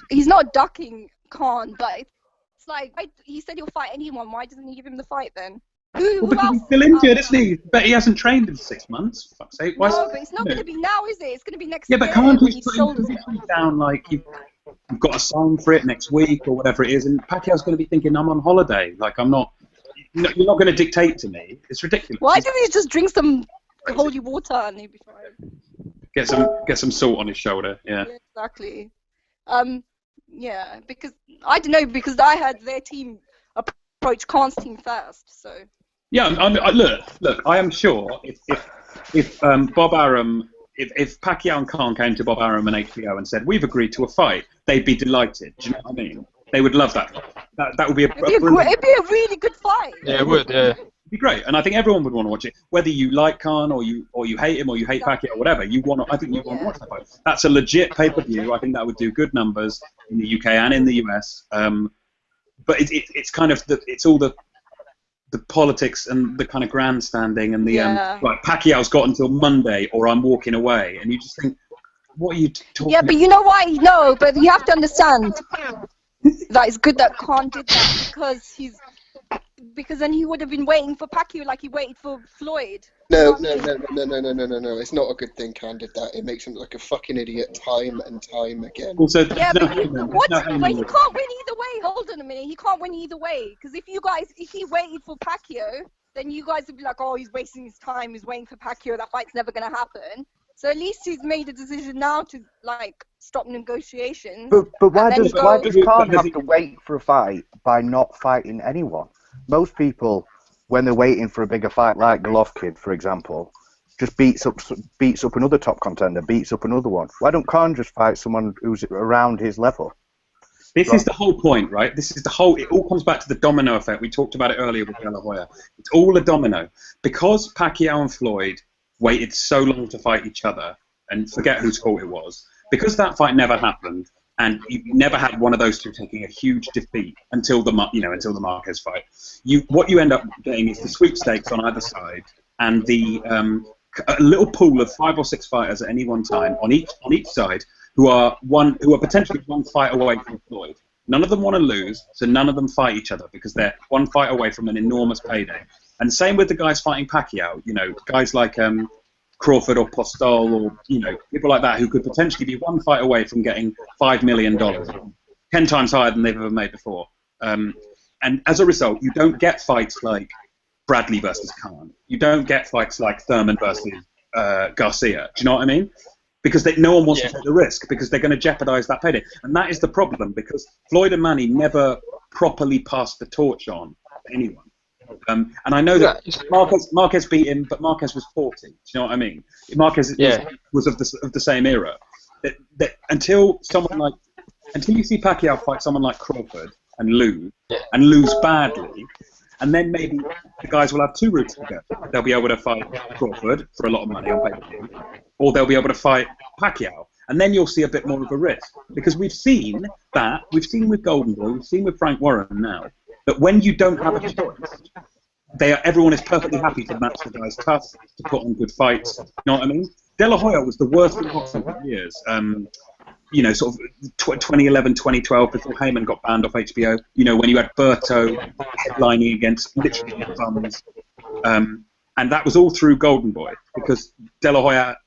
He's not ducking Khan, but it's like he said he'll fight anyone. Why doesn't he give him the fight then? Who else? He's still injured, isn't he? But he hasn't trained in 6 months. For fuck's sake. No, but it's not going to be now, is it? It's going to be next year. Yeah, but Khan keeps putting down you've got to sign for it next week or whatever it is, and Pacquiao's going to be thinking, I'm on holiday. I'm not. You're not going to dictate to me. It's ridiculous. Why don't you just drink some holy water and he'll be fine? Get some salt on his shoulder. Yeah. Exactly. Yeah, because I don't know, because I had their team approach Khan's team first, so. Yeah, look. I am sure if Bob Arum, if Pacquiao and Khan came to Bob Arum and HBO and said we've agreed to a fight, they'd be delighted. Do you know what I mean? They would love that. That would be it'd be a really good fight. Yeah, it would. Yeah. It'd be great, and I think everyone would want to watch it. Whether you like Khan or you hate him or you hate Pacquiao or whatever, I think you want to watch that fight. That's a legit pay-per-view. I think that would do good numbers in the UK and in the US. But it's kind of it's all the politics and the kind of grandstanding and the Pacquiao's got until Monday or I'm walking away, and you just think, what are you talking? Yeah, but you know why? No, but you have to understand that it's good that Khan did that because then he would have been waiting for Pacquiao like he waited for Floyd. No. It's not a good thing Khan did that. It makes him look like a fucking idiot time and time again. Also, Yeah, there's but no you, Heyman, what? there's no But he Heyman. can't win either way. Hold on a minute. He can't win either way. Because if he waited for Pacquiao, then you guys would be like, oh, he's wasting his time. He's waiting for Pacquiao. That fight's never gonna happen. So at least he's made a decision now to like stop negotiations. But why And then does go- why does Khan But have to wait for a fight by not fighting anyone? Most people, when they're waiting for a bigger fight, like Golovkin, for example, just beats up another top contender, beats up another one. Why don't Khan just fight someone who's around his level? This is the whole point, right? It all comes back to the domino effect. We talked about it earlier with De La Hoya. It's all a domino. Because Pacquiao and Floyd waited so long to fight each other, and forget whose fault it was, because that fight never happened, and you never had one of those two taking a huge defeat until the Marquez fight. What you end up getting is the sweepstakes on either side, and a little pool of 5 or 6 fighters at any one time on each side who are potentially one fight away from Floyd. None of them want to lose, so none of them fight each other because they're one fight away from an enormous payday. And same with the guys fighting Pacquiao. Guys like Crawford or Postol or people like that who could potentially be one fight away from getting $5 million, 10 times higher than they've ever made before. And as a result, you don't get fights like Bradley versus Khan. You don't get fights like Thurman versus Garcia. Do you know what I mean? Because no one wants to take the risk because they're going to jeopardize that payday. And that is the problem because Floyd and Manny never properly passed the torch on to anyone. And I know that Marquez beat him, but Marquez was 40. Do you know what I mean? Marquez was of the same era. Until you see Pacquiao fight someone like Crawford and lose badly, and then maybe the guys will have 2 routes to go. They'll be able to fight Crawford for a lot of money on pay-per-view, or they'll be able to fight Pacquiao, and then you'll see a bit more of a risk. Because we've seen with Golden Boy, we've seen with Frank Warren now, that when you don't have a choice, everyone is perfectly happy to match the guys tough, to put on good fights. You know what I mean? De La Hoya was the worst in boxing for years. Sort of 2011, 2012, before Heyman got banned off HBO. When you had Berto headlining against literally bums, and that was all through Golden Boy because De La Hoya,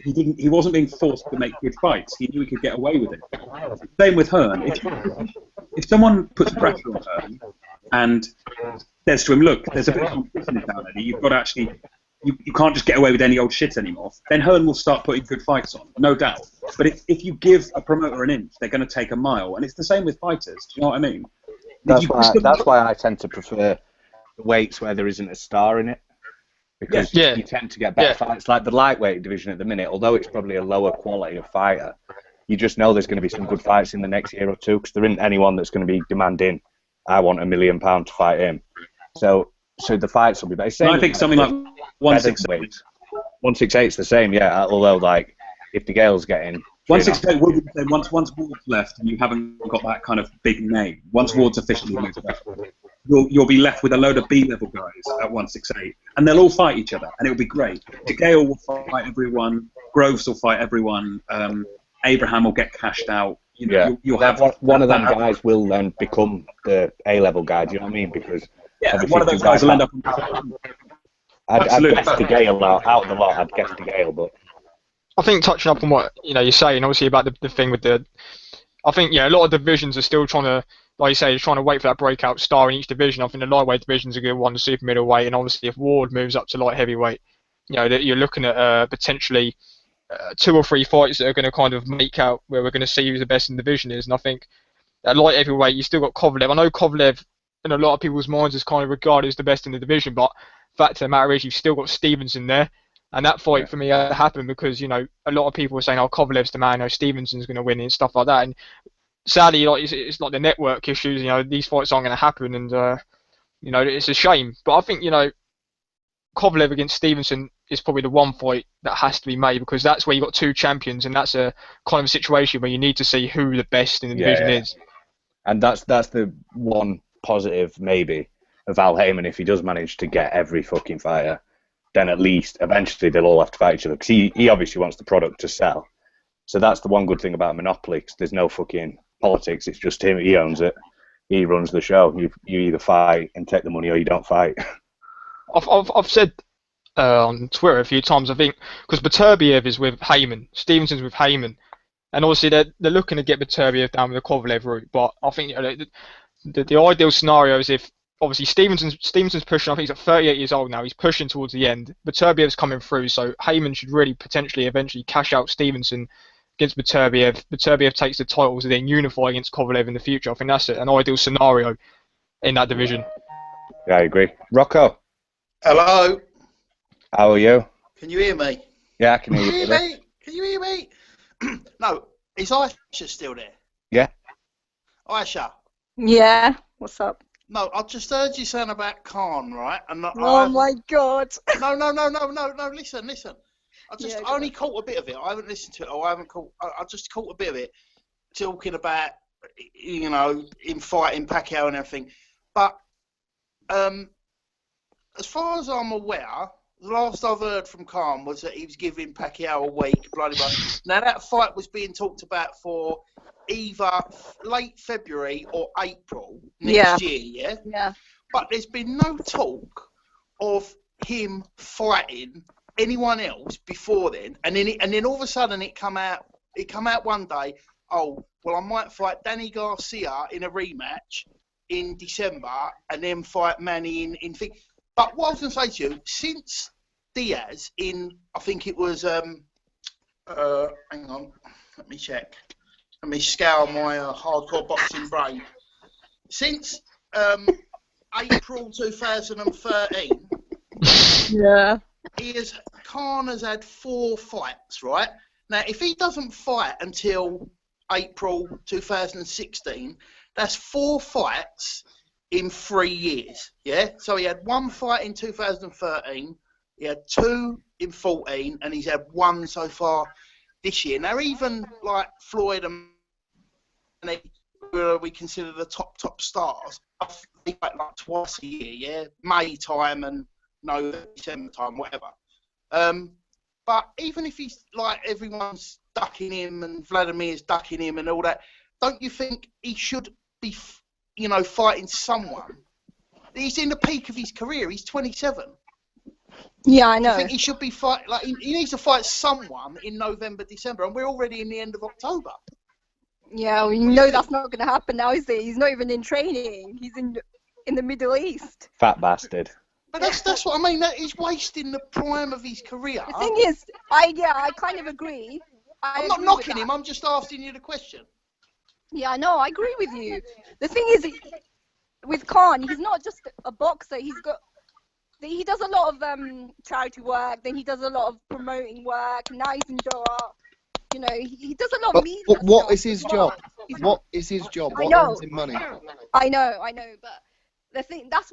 he wasn't being forced to make good fights. He knew he could get away with it. Same with Hearn. If someone puts pressure on Hearn and says to him, "Look, there's a bit of competition down there. You've got to actually." You can't just get away with any old shit anymore. Then Hearn will start putting good fights on, no doubt. But if you give a promoter an inch, they're going to take a mile. And it's the same with fighters. Do you know what I mean? That's why I tend to prefer the weights where there isn't a star in it. Because you tend to get better fights. Like the lightweight division at the minute, although it's probably a lower quality of fighter, you just know there's going to be some good fights in the next year or two because there isn't anyone that's going to be demanding, I want $1 million to fight him. So the fights will be better. I think something like 168. 168 is the same, yeah. Although, like, if the Gale's getting 168 will be the same. Once Ward's left and you haven't got that kind of big name, once Ward's officially moved up, you'll be left with a load of B-level guys at 168, and they'll all fight each other, and it'll be great. The Gale will fight everyone. Groves will fight everyone. Abraham will get cashed out. You'll have one of them guys will then become the A-level guy. Do you know what I mean? Because one of those guys will end up. I'd guess the Gale out of the lot. I'd guess the Gale, but I think touching up on what you're saying, obviously about the thing with I think a lot of divisions are still trying to, like you say, trying to wait for that breakout star in each division. I think the lightweight division's a good one, the super middleweight, and obviously if Ward moves up to light heavyweight, you're looking at potentially 2 or 3 fights that are going to kind of make out where we're going to see who the best in the division is. And I think at light heavyweight, you still got Kovalev. I know Kovalev, in a lot of people's minds, is kind of regarded as the best in the division, but the fact of the matter is you've still got Stevenson there. And that fight for me happened because, a lot of people were saying, oh, Kovalev's the man, Stevenson's going to win and stuff like that. And sadly, it's like the network issues, these fights aren't going to happen. And, it's a shame. But I think, Kovalev against Stevenson is probably the one fight that has to be made because that's where you've got 2 champions and that's a kind of a situation where you need to see who the best in the division is. And that's the one positive, maybe, of Al Heyman if he does manage to get every fucking fighter. Then at least eventually they'll all have to fight each other because he obviously wants the product to sell. So that's the one good thing about Monopoly because there's no fucking politics. It's just him. He owns it. He runs the show. You either fight and take the money or you don't fight. I've said on Twitter a few times, I think, because Beterbiev is with Heyman, Stevenson's with Heyman, and obviously they're looking to get Beterbiev down with the Kovalev route. But I think the ideal scenario is if obviously Stevenson's pushing. I think he's at 38 years old now. He's pushing towards the end. Beterbiev's coming through, so Heyman should really potentially eventually cash out Stevenson against Beterbiev. Beterbiev takes the titles and then unify against Kovalev in the future. I think that's an ideal scenario in that division. Yeah, I agree. Rocco, Hello. how are you? Can you hear me? Yeah, I can hear you. Buddy. Can you hear me? No. Is Aisha still there? Yeah. Aisha. Yeah. What's up? No, I just heard you saying about Khan, right? And Oh my God. No. Listen. I only caught a bit of it. I haven't listened to it. I just caught a bit of it, talking about, you know, him fighting Pacquiao and everything. But as far as I'm aware, the last I've heard from Khan was that he was giving Pacquiao a week. Blah blah blah. Now that fight was being talked about for either late February or April next year, yeah? Yeah. But there's been no talk of him fighting anyone else before then, and then all of a sudden it come out one day, oh, well, I might fight Danny Garcia in a rematch in December and then fight Manny in But what I was going to say to you, since Diaz in, I think it was, hang on, let me check. Let me scour my hardcore boxing brain. Since April 2013, Yeah. Khan has had 4 fights, right? Now, if he doesn't fight until April 2016, that's 4 fights in 3 years, yeah? So he had 1 fight in 2013, he had 2 in 14, and he's had 1 so far this year. Now, even like Floyd and we consider the top stars, they fight like twice a year, yeah? May time and December time, whatever. But even if he's like everyone's ducking him and Vladimir's ducking him and all that, don't you think he should be, you know, fighting someone? He's in the peak of his career. He's 27. Yeah, I know. I think he should be fight like he needs to fight someone in November, December, and we're already in the end of October. Yeah, we know that's not going to happen now, is it? He's not even in training. He's in the Middle East. Fat bastard. But that's what I mean. That he's wasting the prime of his career. The thing is, I kind of agree. I'm not knocking him. I'm just asking you the question. Yeah, no, I agree with you. The thing is, with Khan, he's not just a boxer. He does a lot of charity work. Then he does a lot of promoting work. Now he's in Doha. You know, he does a lot of media But what stuff is his as well. job? What is his job? I What know. earns him money? I know, but the thing that's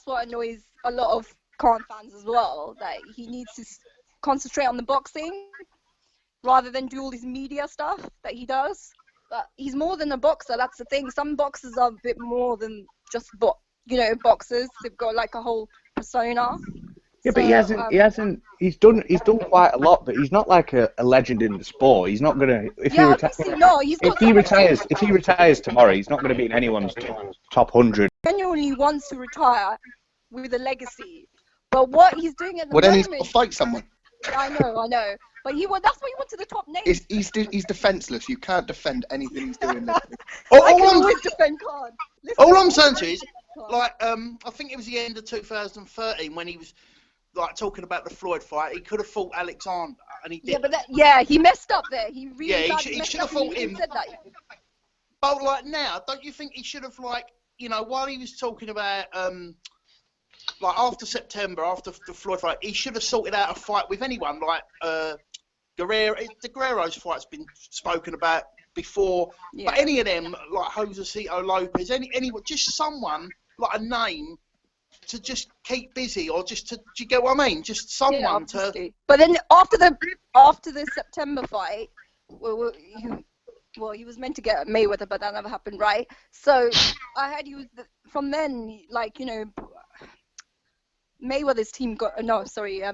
what annoys a lot of Khan fans as well. That he needs to concentrate on the boxing rather than do all this media stuff that he does. But he's more than a boxer. That's the thing. Some boxers are a bit more than just boxers. They've got like a whole persona. Yeah, but he's done quite a lot, but he's not like a legend in the sport. He's not gonna if he retires tomorrow, he's not gonna be in anyone's top 100. He genuinely wants to retire with a legacy, but what he's doing at the moment, Then he's got to fight someone. I know, but that's what he went to the top names. He's defenseless. You can't defend anything he's doing. I can always defend Khan. All I'm saying to you is, like, I think it was the end of 2013 when he was like talking about the Floyd fight. He could have fought Alexander, and he didn't. He messed up there. He really he should have fought him. Said that. But like now, don't you think he should have, like, you know, while he was talking about like after September, after the Floyd fight, he should have sorted out a fight with anyone, like Guerrero. The Guerrero's fight's been spoken about before, but any of them, like Josecito Lopez, anyone, just someone like a name to just keep busy, or just to, do you get what I mean? Just someone to. But then after the September fight, he was meant to get Mayweather, but that never happened, right? So I heard he was from then, like, you know, Mayweather's team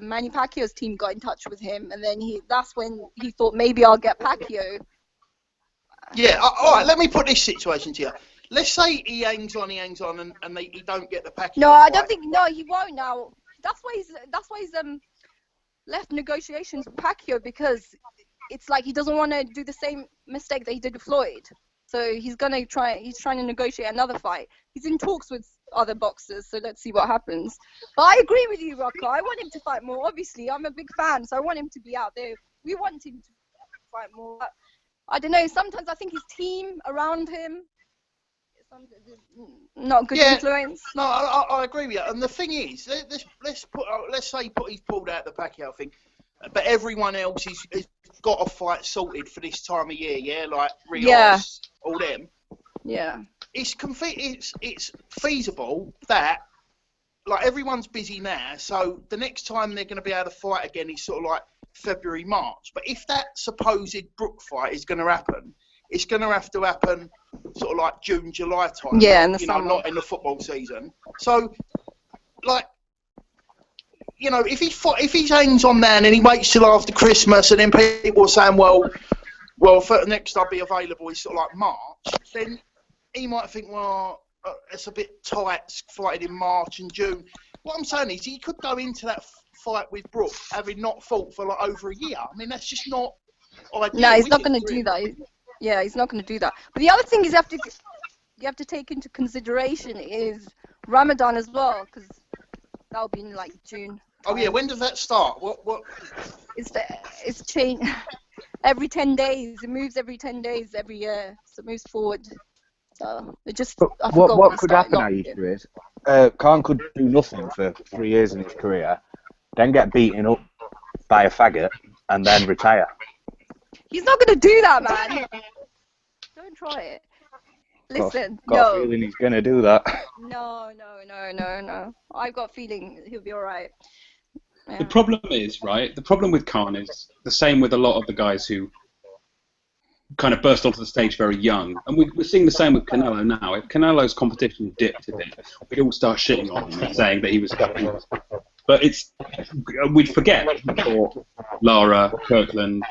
Manny Pacquiao's team got in touch with him, and then that's when he thought maybe I'll get Pacquiao. Yeah, all right. Let me put this situation to you. Let's say he hangs on, and he don't get the Pacquiao. No, I don't think. No, he won't now. that's why he's left negotiations with Pacquiao, because it's like he doesn't want to do the same mistake that he did with Floyd. So he's trying to negotiate another fight. He's in talks with other boxers, so let's see what happens. But I agree with you, Rocco. I want him to fight more. Obviously, I'm a big fan, so I want him to be out there. We want him to fight more. But I don't know. Sometimes I think his team around him not good influence. No, I agree with you. And the thing is, let's say he's pulled out the Pacquiao thing, but everyone else has got a fight sorted for this time of year. Yeah, like Rios, all them. Yeah. It's feasible that, like, everyone's busy now, so the next time they're going to be able to fight again is sort of like February, March. But if that supposed Brook fight is going to happen, it's going to have to happen sort of like June, July time. Yeah, in the summer. Not in the football season. So, like, if he hangs on there and then he waits till after Christmas, and then people are saying, well, for the next I'll be available is sort of like March, then he might think, well, it's a bit tight fighting in March and June. What I'm saying is he could go into that fight with Brook having not fought for like over a year. I mean, that's just not ideal. No, he's not going to do that. Yeah, he's not going to do that. But the other thing is you have to take into consideration is Ramadan as well, because that'll be in like June. Oh yeah, when does that start? What? It's changed every 10 days. It moves every 10 days every year, so it moves forward. So it just. What could happen, Aisha, is Khan could do nothing for 3 years in his career, then get beaten up by a faggot, and then retire. He's not going to do that, man. Don't try it. Listen, got a feeling he's going to do that. No. I've got a feeling he'll be all right. Yeah. The problem is, right, the problem with Khan is the same with a lot of the guys who kind of burst onto the stage very young. And we're seeing the same with Canelo now. If Canelo's competition dipped a bit, we'd all start shitting on him and saying that he was fucking. But we'd forget for Lara, Kirkland,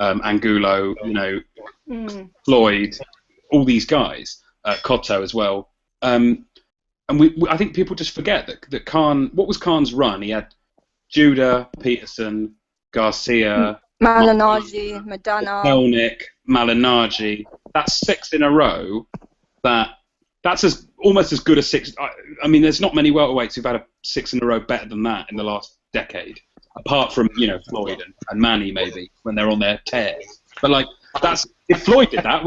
Angulo, Floyd, all these guys, Cotto as well. And I think people just forget that Khan, what was Khan's run? He had Judah, Peterson, Garcia, Malignaggi, Madonna, Melnick, Malignaggi. That's 6 in a row. That's almost as good as 6. I mean, there's not many welterweights who've had a 6 in a row better than that in the last decade, apart from Floyd and Manny maybe when they're on their tears. But like if Floyd did that,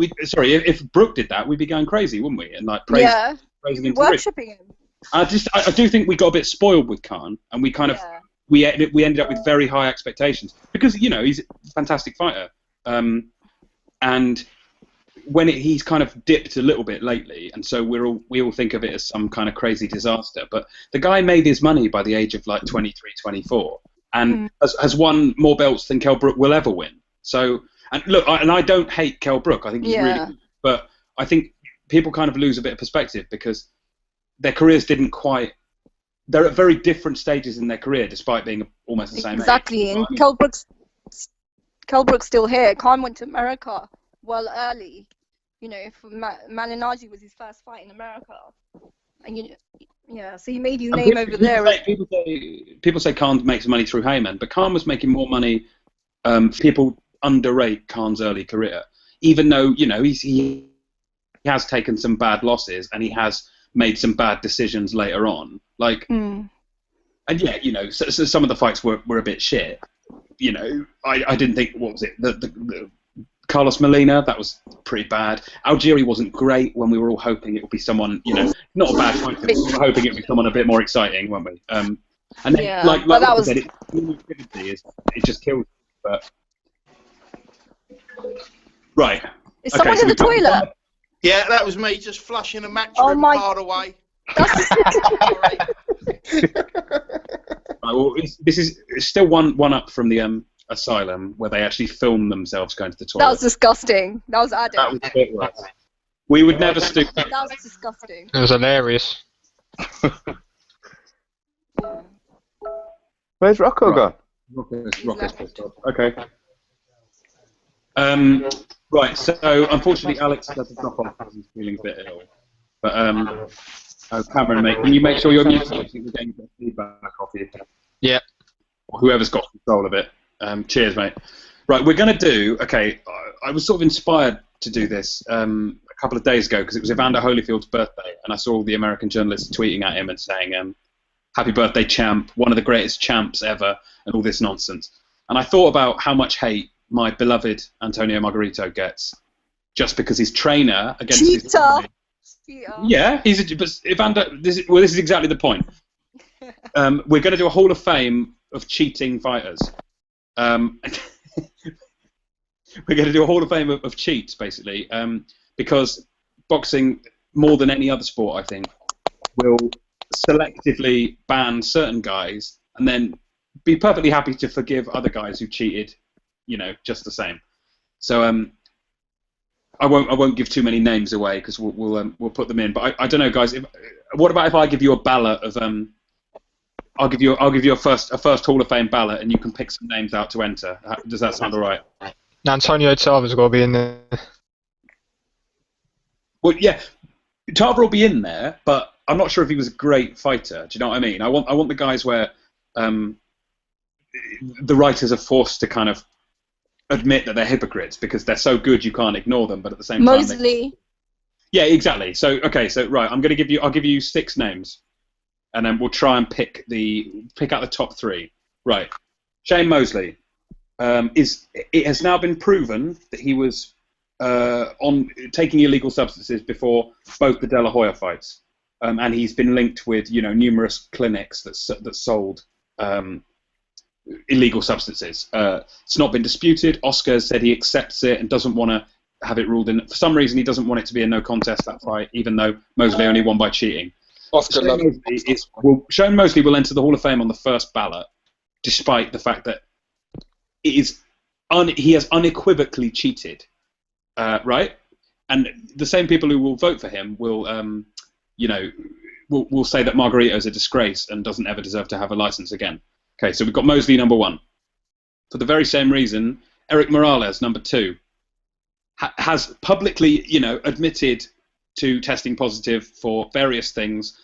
if Brook did that, we'd be going crazy, wouldn't we? And like praising him. Worshipping him. I do think we got a bit spoiled with Khan, and we kind of we ended up with very high expectations because he's a fantastic fighter, and when he's kind of dipped a little bit lately, and so we all think of it as some kind of crazy disaster. But the guy made his money by the age of like 23, 24, and has won more belts than Kell Brook will ever win. So, and look, I don't hate Kell Brook. I think he's really good, but I think people kind of lose a bit of perspective because their careers didn't quite. They're at very different stages in their career, despite being almost the same age. Exactly, and Kell Brook's still here. Khan went to America well early. Malignaggi was his first fight in America, and so he made his name over there. People say Khan makes money through Heyman, but Khan was making more money. People underrate Khan's early career, even though he has taken some bad losses and he has made some bad decisions later on. Like, and so some of the fights were a bit shit. I didn't think, what was it, the Carlos Molina, that was pretty bad. Algieri wasn't great when we were all hoping it would be someone, not a bad fight, but we were hoping it would be someone a bit more exciting, weren't we? And then, like that was... said, it just killed. But right. Is someone in the toilet? Yeah, that was me just flushing a matchroom card away. Right, well, this is still one up from the asylum where they actually filmed themselves going to the toilet. That was disgusting. That was Adam. That was a bit worse. We would never stoop. That was disgusting. It was hilarious. Where's Rocco gone? Rocco's pissed off. Okay. Right, so unfortunately Alex has to drop off because he's feeling a bit ill. But Oh, Cameron, mate, can you make sure you're muted? I think we're getting feedback off you. Yeah. Or whoever's got control of it. Cheers, mate. Right, we're going to do... Okay, I was sort of inspired to do this a couple of days ago because it was Evander Holyfield's birthday, and I saw all the American journalists tweeting at him and saying, happy birthday, champ, one of the greatest champs ever, and all this nonsense. And I thought about how much hate my beloved Antonio Margarito gets just because his trainer against his... Yeah, but Evander... This is exactly the point. We're going to do a Hall of Fame of cheating fighters. We're going to do a Hall of Fame of cheats, basically, because boxing, more than any other sport, I think, will selectively ban certain guys and then be perfectly happy to forgive other guys who cheated, just the same. So I won't give too many names away because we'll put them in. But I don't know, guys. What about if I give you a ballot of I'll give you a first Hall of Fame ballot, and you can pick some names out to enter. Does that sound all right? Antonio Tarver's got to be in there. Well, yeah, Tarver will be in there, but I'm not sure if he was a great fighter. Do you know what I mean? I want the guys where the writers are forced to kind of admit that they're hypocrites because they're so good you can't ignore them, but at the same time... Mosley. Yeah, exactly. So right, I'll give you 6 names, and then we'll try and pick out the top 3. Right, Shane Mosley. It has now been proven that he was on taking illegal substances before both the De La Hoya fights, and he's been linked with numerous clinics that sold illegal substances. It's not been disputed. Oscar has said he accepts it and doesn't want to have it ruled in. For some reason, he doesn't want it to be a no contest, that fight, even though Mosley only won by cheating. Shane Mosley will enter the Hall of Fame on the first ballot, despite the fact that he has unequivocally cheated, right? And the same people who will vote for him will say that Margarito is a disgrace and doesn't ever deserve to have a license again. Okay, so we've got Mosley number 1. For the very same reason, Eric Morales number 2 has publicly, admitted to testing positive for various things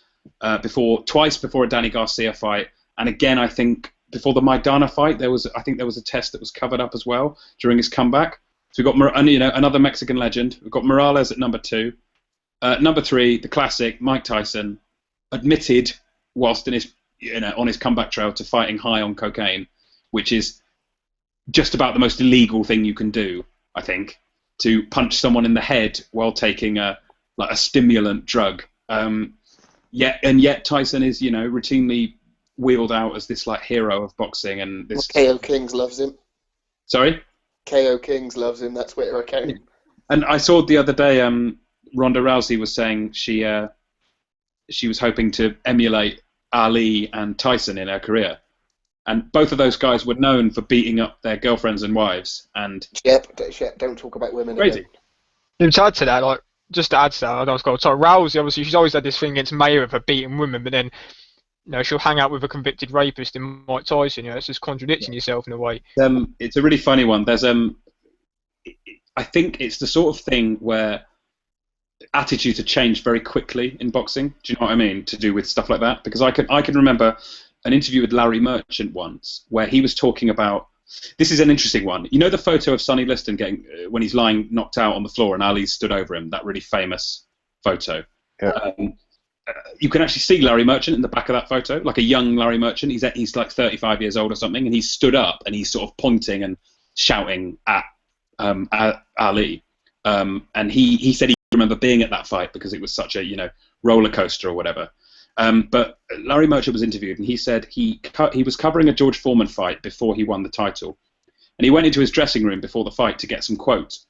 twice before a Danny Garcia fight, and again I think before the Maidana fight there was a test that was covered up as well during his comeback. So we've got another Mexican legend. We've got Morales at number 2. Number 3, the classic Mike Tyson, admitted whilst in his on his comeback trail to fighting high on cocaine, which is just about the most illegal thing you can do, I think, to punch someone in the head while taking a stimulant drug. Yet Tyson is routinely wheeled out as this hero of boxing, and this KO Kings loves him. Sorry? KO Kings loves him. That's Twitter account. And I saw the other day Ronda Rousey was saying she was hoping to emulate Ali and Tyson in her career, and both of those guys were known for beating up their girlfriends and wives. And don't talk about women. Crazy. To add to that, Rousey, obviously, she's always had this thing against Mayweather for beating women, but then she'll hang out with a convicted rapist in Mike Tyson. It's just contradicting yourself in a way. It's a really funny one. There's I think it's the sort of thing where attitudes have changed very quickly in boxing. Do you know what I mean? To do with stuff like that, because I can remember an interview with Larry Merchant once where he was talking about. This is an interesting one. You know the photo of Sonny Liston getting when he's lying knocked out on the floor and Ali stood over him. That really famous photo. Yeah. You can actually see Larry Merchant in the back of that photo, like a young Larry Merchant. He's like 35 years old or something, and he's stood up and he's sort of pointing and shouting at Ali. And he said he remember being at that fight because it was such a roller coaster or whatever. But Larry Merchant was interviewed, and he said he was covering a George Foreman fight before he won the title, and he went into his dressing room before the fight to get some quotes,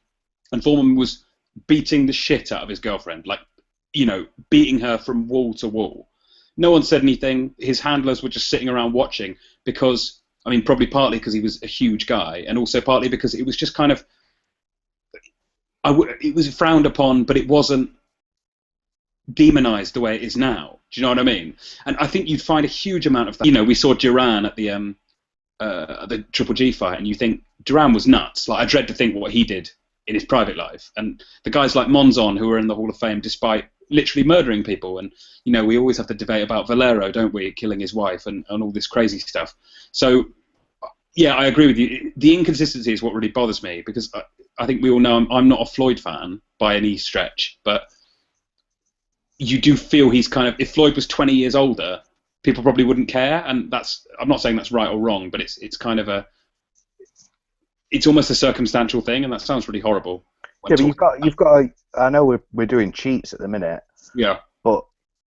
and Foreman was beating the shit out of his girlfriend, beating her from wall to wall. No one said anything. His handlers were just sitting around watching because, probably partly because he was a huge guy, and also partly because it was just kind of, it was frowned upon, but it wasn't demonized the way it is now. Do you know what I mean? And I think you'd find a huge amount of that. We saw Duran at the Triple G fight, and you think Duran was nuts. I dread to think what he did in his private life. And the guys like Monzon, who are in the Hall of Fame, despite literally murdering people. And you know, we always have to debate about Valero, don't we, killing his wife and all this crazy stuff. So yeah, I agree with you. The inconsistency is what really bothers me, because I think we all know I'm not a Floyd fan by any stretch, but you do feel he's kind of, if Floyd was 20 years older, people probably wouldn't care, and I'm not saying that's right or wrong, but it's kind of it's almost a circumstantial thing, and that sounds really horrible. Yeah, but you've got. I know we're doing cheats at the minute. Yeah. But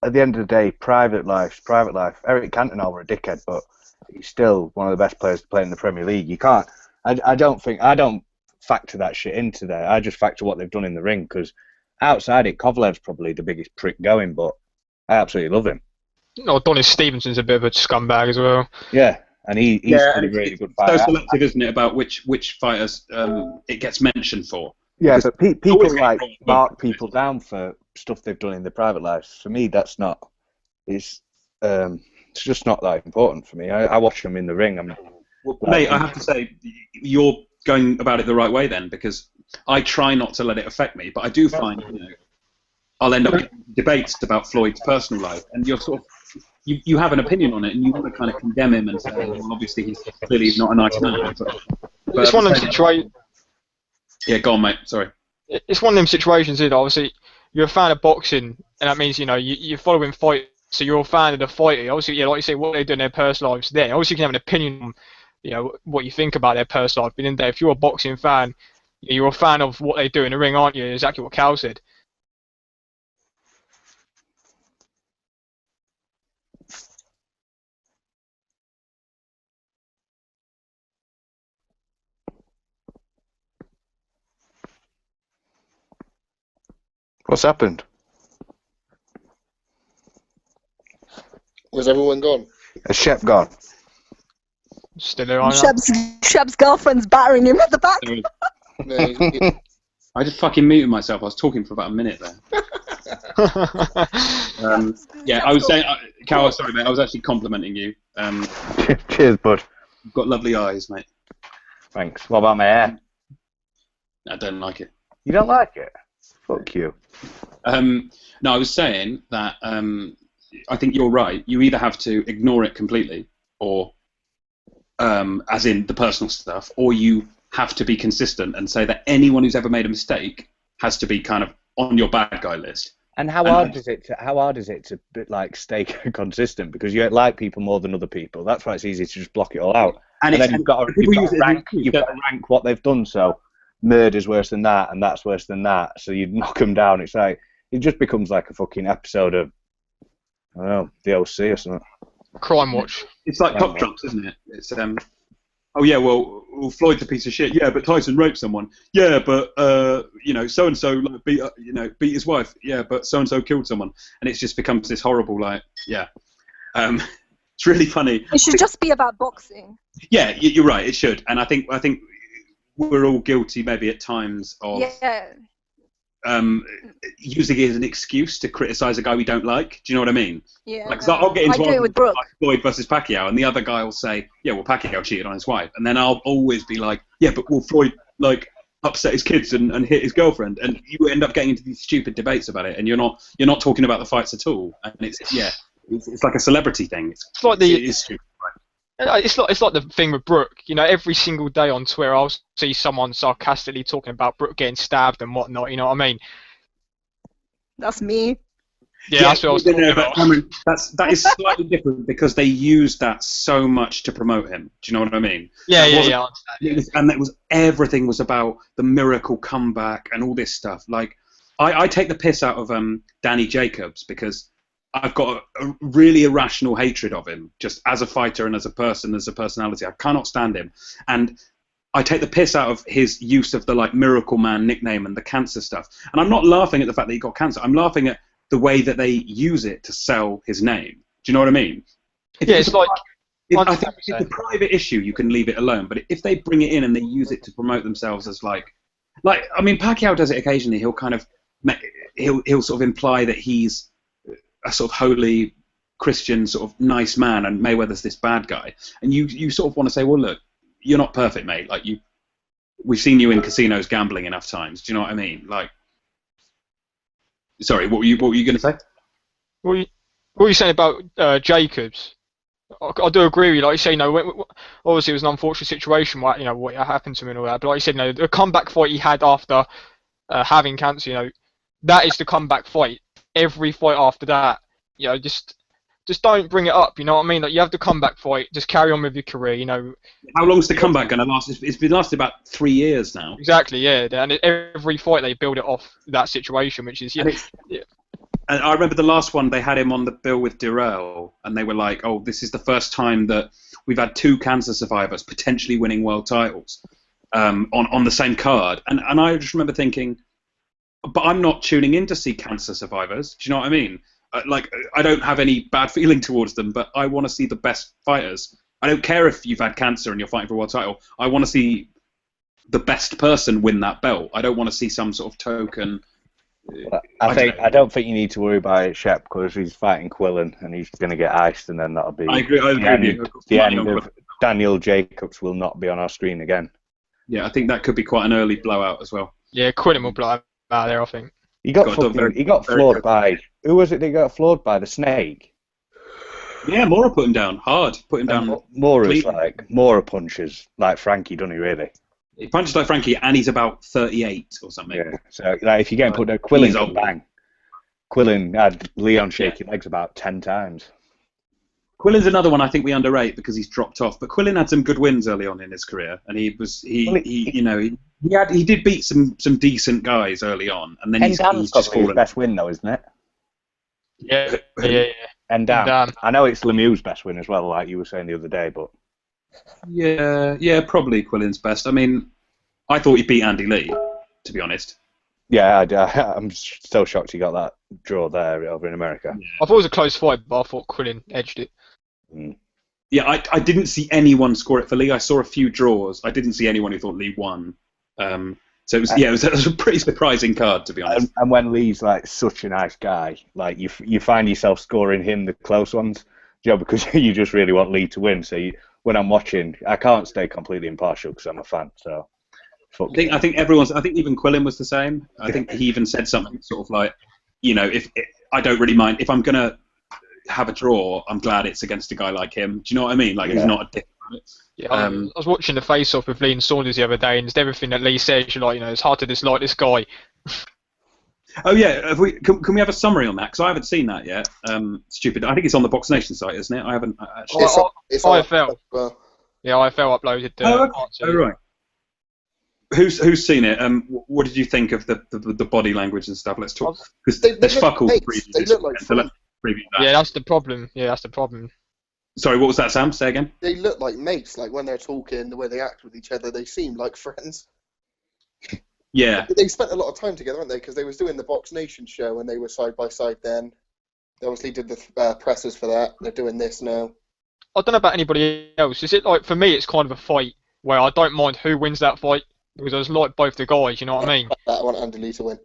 at the end of the day, private life's private life. Eric Cantona were a dickhead, but he's still one of the best players to play in the Premier League. You can't. I don't factor that shit into there. I just factor what they've done in the ring, because outside it, Kovalev's probably the biggest prick going, but I absolutely love him. No, Adonis Stevenson's a bit of a scumbag as well. Yeah, and he's a really good fighter. So selective, isn't it, about which fighters it gets mentioned for? Yeah, but people like mark people down for stuff they've done in their private lives. For me, that's not. It's just not that important for me. I watch them in the ring. Mate, I have to say, you're going about it the right way then, because I try not to let it affect me, but I do find, you know, I'll end up getting debates about Floyd's personal life, and you're sort of, you have an opinion on it, and you want to kind of condemn him and say, well, obviously he's clearly not a nice man. But it's one of them situations. Yeah, go on, mate. Sorry. It's one of them situations, isn't it? Obviously, you're a fan of boxing, and that means, you know, you're following fight, so you're a fan of the fighter. Obviously, yeah, like you say, what they do in their personal lives there. Obviously, you can have an opinion on, you know, what you think about their personal life. But in the day, if you're a boxing fan, you're a fan of what they do in the ring, aren't you? Exactly what Cal said. What's happened? Was everyone gone? Has Shep gone? Still there, aren't Shep's girlfriend's battering him at the back. No, I just fucking muted myself. I was talking for about a minute there. Yeah, I was saying, Cal, sorry, mate. I was actually complimenting you. Cheers, bud. You've got lovely eyes, mate. Thanks. What about my hair? I don't like it. You don't like it? Fuck you. No, I was saying that I think you're right. You either have to ignore it completely, or as in the personal stuff, or you have to be consistent and say that anyone who's ever made a mistake has to be kind of on your bad guy list. And how hard is it to like stay consistent, because you like people more than other people? That's why it's easy to just block it all out. And then you've got to rank what they've done. So murder's worse than that, and that's worse than that. So you knock them down. It's like it just becomes like a fucking episode of, I don't know, the OC or something. Crime Watch. It's like Top Drops, isn't it? It's oh yeah, well Floyd's a piece of shit. Yeah, but Tyson raped someone. Yeah, but you know, so and so like beat his wife. Yeah, but so and so killed someone, and it just becomes this horrible like it's really funny. It should just be about boxing. Yeah, you're right. It should, and I think we're all guilty maybe at times of using it as an excuse to criticize a guy we don't like. Do you know what I mean? Yeah. Like, 'cause I'll get into it with Brook. like Floyd versus Pacquiao, and the other guy will say, yeah, well, Pacquiao cheated on his wife, and then I'll always be like, yeah, but will Floyd like upset his kids and hit his girlfriend, and you end up getting into these stupid debates about it, and you're not talking about the fights at all, and it's like a celebrity thing. It's like it is stupid. It's like the thing with Brook. You know, every single day on Twitter, I'll see someone sarcastically talking about Brook getting stabbed and whatnot. You know what I mean? That's me. Yeah, that's what I was talking about. I mean, that is slightly different because they used that so much to promote him. Do you know what I mean? Yeah. Everything was about the miracle comeback and all this stuff. Like, I take the piss out of Danny Jacobs because I've got a really irrational hatred of him, just as a fighter and as a person, as a personality. I cannot stand him. And I take the piss out of his use of the like Miracle Man nickname and the cancer stuff. And I'm not laughing at the fact that he got cancer. I'm laughing at the way that they use it to sell his name. Do you know what I mean? It's like... I think if it's a private issue, you can leave it alone. But if they bring it in and they use it to promote themselves as like I mean, Pacquiao does it occasionally. He'll kind of... He'll sort of imply that he's a sort of holy Christian sort of nice man, and Mayweather's this bad guy, and you sort of want to say, well, look, you're not perfect, mate. Like we've seen you in casinos gambling enough times. Do you know what I mean? Like, Sorry, what were you going to say? What were you saying about Jacobs? I do agree with you. Like you say, obviously it was an unfortunate situation, what happened to him and all that. But like you said, the comeback fight he had after having cancer, that is the comeback fight. Every fight after that, just don't bring it up. You know what I mean? Like you have the comeback fight, just carry on with your career. How long's the comeback going to last? It's been lasting about 3 years now. Exactly, yeah. And every fight they build it off that situation, which is And I remember the last one, they had him on the bill with Dirrell, and they were like, oh, this is the first time that we've had 2 cancer survivors potentially winning world titles on the same card. And I just remember thinking, but I'm not tuning in to see cancer survivors. Do you know what I mean? I don't have any bad feeling towards them, but I want to see the best fighters. I don't care if you've had cancer and you're fighting for a world title. I want to see the best person win that belt. I don't want to see some sort of token... I don't think you need to worry about it, Shep, because he's fighting Quillen and he's going to get iced, and then that'll be I agree the end of Daniel Jacobs will not be on our screen again. Yeah, I think that could be quite an early blowout as well. Yeah, Quillen will blow him out there, I think. He got floored by... Who was it that got floored by? The Snake? Yeah, Mora put him down hard. Put him down. Mora punches like Frankie, doesn't he, really? He punches like Frankie, and he's about 38 or something. Yeah, so if you get put down, Quillen can bang. Quillen had Leon shaking legs about 10 times. Quillen's another one I think we underrate because he's dropped off. But Quillen had some good wins early on in his career, and he did beat some decent guys early on, and then he's just fallen. His best win though, isn't it? Yeah. And Dan. I know it's Lemieux's best win as well, like you were saying the other day, but. Yeah, probably Quillen's best. I mean, I thought he beat Andy Lee, to be honest. Yeah, I'm so shocked he got that draw there over in America. Yeah. I thought it was a close fight, but I thought Quillen edged it. Mm. Yeah, I didn't see anyone score it for Lee. I saw a few draws. I didn't see anyone who thought Lee won. So it was a pretty surprising card, to be honest. And when Lee's like such a nice guy, like you find yourself scoring him the close ones, because you just really want Lee to win. So when I'm watching, I can't stay completely impartial because I'm a fan. So I think even Quillen was the same. I think he even said something sort of like, if I don't really mind if I'm gonna have a draw, I'm glad it's against a guy like him. Do you know what I mean? Like he's not a dick. Yeah, I was watching the face-off with Lee and Saunders the other day, and it's everything that Lee says. You're like, it's hard to dislike this guy. Oh yeah, can we have a summary on that? Because I haven't seen that yet. Stupid. I think it's on the Box Nation site, isn't it? I haven't actually. It's IFL. Well. Yeah, IFL uploaded the answer. Oh right. Who's seen it? What did you think of the body language and stuff? Let's talk. Because there's fuck all previews. They look like yeah, that's the problem. Sorry, what was that, Sam? Say again. They look like mates. Like when they're talking, the way they act with each other, they seem like friends. Yeah. They spent a lot of time together, haven't they? Because they was doing the Box Nation show and they were side by side then. They obviously did the presses for that. They're doing this now. I don't know about anybody else. Is it like, for me, it's kind of a fight where I don't mind who wins that fight because I just like both the guys, you know what I mean? I want Andy Lee to win.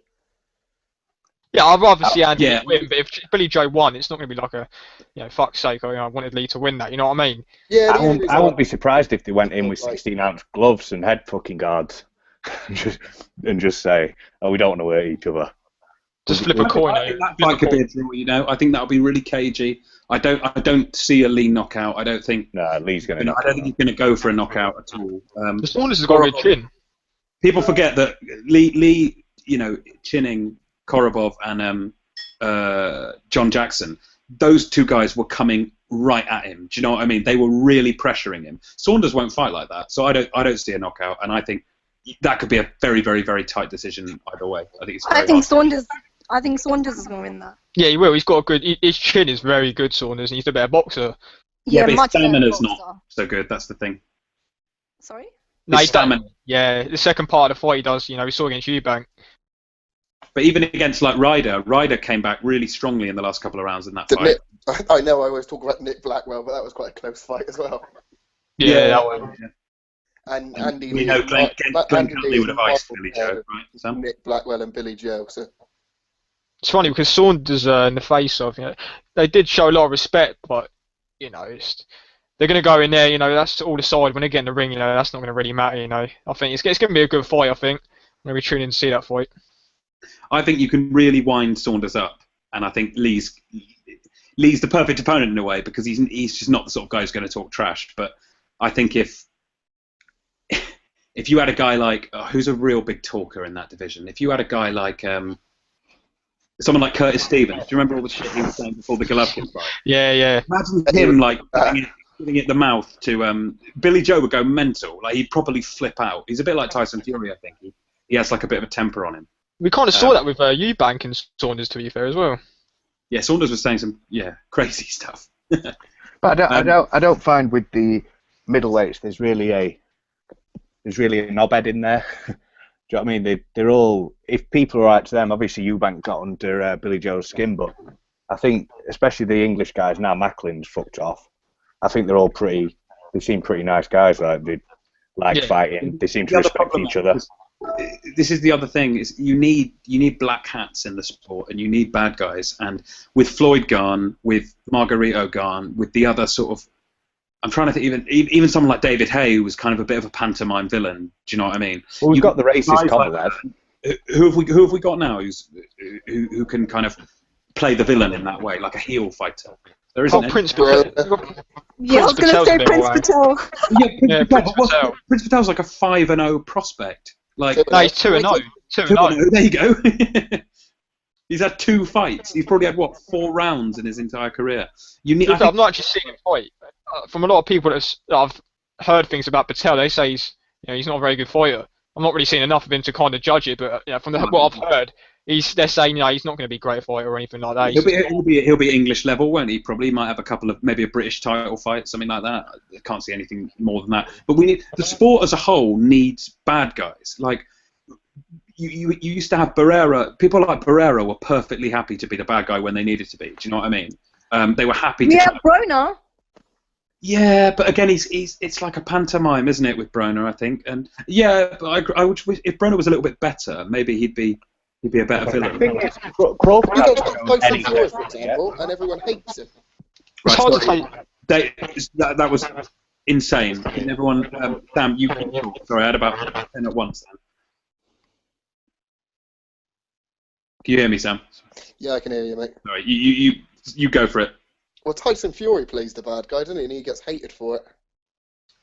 Yeah, I'd rather see Andy Lee win, but if Billy Joe won, it's not going to be like a, fuck's sake, I wanted Lee to win that, you know what I mean? Yeah, I won't be surprised if they went in with 16-ounce gloves and head fucking guards and just say, we don't want to hurt each other. Just flip a coin. I think that fight could be a draw, I think that'll be really cagey. I don't see a Lee knockout. I don't think. No, Lee's going to. I don't think he's going to go for a knockout at all. The Saunders has got a good chin. People forget that Lee, chinning Korobov and John Jackson. Those two guys were coming right at him. Do you know what I mean? They were really pressuring him. Saunders won't fight like that, so I don't see a knockout, and I think that could be a very, very, very tight decision either way. I think Saunders is going to win that. Yeah, he will. He's got a good. His chin is very good, Saunders, and he's a better boxer. Yeah, but his stamina's not so good. That's the thing. Sorry. No, stamina. Yeah, the second part of the fight he does. We saw against Eubank. But even against Ryder came back really strongly in the last couple of rounds in that fight. I know I always talk about Nick Blackwell, but that was quite a close fight as well. Yeah, that one. Yeah. And Andy Lee. We know Glenn Cunliffe would have iced Billy Joe, right, Sam? Nick Blackwell and Billy Joe. So. It's funny because Saunders in the face-off, they did show a lot of respect, but they're going to go in there. That's all aside when they get in the ring. That's not going to really matter. I think it's going to be a good fight. I think I'm going to be tuning in to see that fight. I think you can really wind Saunders up, and I think Lee's the perfect opponent in a way because he's just not the sort of guy who's going to talk trash. But I think if you had a guy like who's a real big talker in that division, if you had a guy like someone like Curtis Stevens, do you remember all the shit he was saying before the Golovkin fight? Yeah. Imagine him like giving it the mouth to Billy Joe would go mental. Like he'd probably flip out. He's a bit like Tyson Fury, I think. He has like a bit of a temper on him. We kind of saw that with Eubank and Saunders, to be fair, as well. Yeah, Saunders was saying some crazy stuff. But I don't find with the middleweights there's really a knobhead in there. Do you know what I mean? They're all, if people are right to them, obviously Eubank got under Billy Joe's skin, but I think especially the English guys now, Macklin's fucked off. I think they're all they seem pretty nice guys. Like they like fighting. They seem to respect each other. This is the other thing: is you need black hats in the sport, and you need bad guys. And with Floyd gone, with Margarito gone, with the other sort of, I'm trying to think, even someone like David Hay, who was kind of a bit of a pantomime villain. Do you know what I mean? Well, we've got the racist Kovalev. Who have we got now? Who can kind of play the villain in that way, like a heel fighter? There isn't. Prince Patel. Yeah, I was going to say Prince Patel. Prince Patel. Prince Patel's like a 5-0 prospect. Like, no, he's 2-0. 2-0. There you go. He's had 2 fights. He's probably had 4 rounds in his entire career. I've not actually seen him fight. From a lot of people that I've heard things about Patel, they say he's not a very good fighter. I'm not really seeing enough of him to kind of judge it, but from what I've heard, they're saying he's not going to be a great fighter or anything like that. He'll be English level, won't he? Probably might have a couple of maybe a British title fight, something like that. I can't see anything more than that. But the sport as a whole needs bad guys. Like you used to have Barrera. People like Barrera were perfectly happy to be the bad guy when they needed to be. Do you know what I mean? They were happy to. Yeah, Broner. Yeah, but again, it's like a pantomime, isn't it, with Broner? I think, and but I would if Broner was a little bit better, maybe he'd be a better villain. Crawford, You got Tyson Fury, for example, and everyone hates him. That was insane. And everyone, Sam, you can talk. Sorry, I had about 10 at once. Sam. Can you hear me, Sam? Yeah, I can hear you, mate. Sorry, you go for it. Well, Tyson Fury plays the bad guy, doesn't he? And he gets hated for it.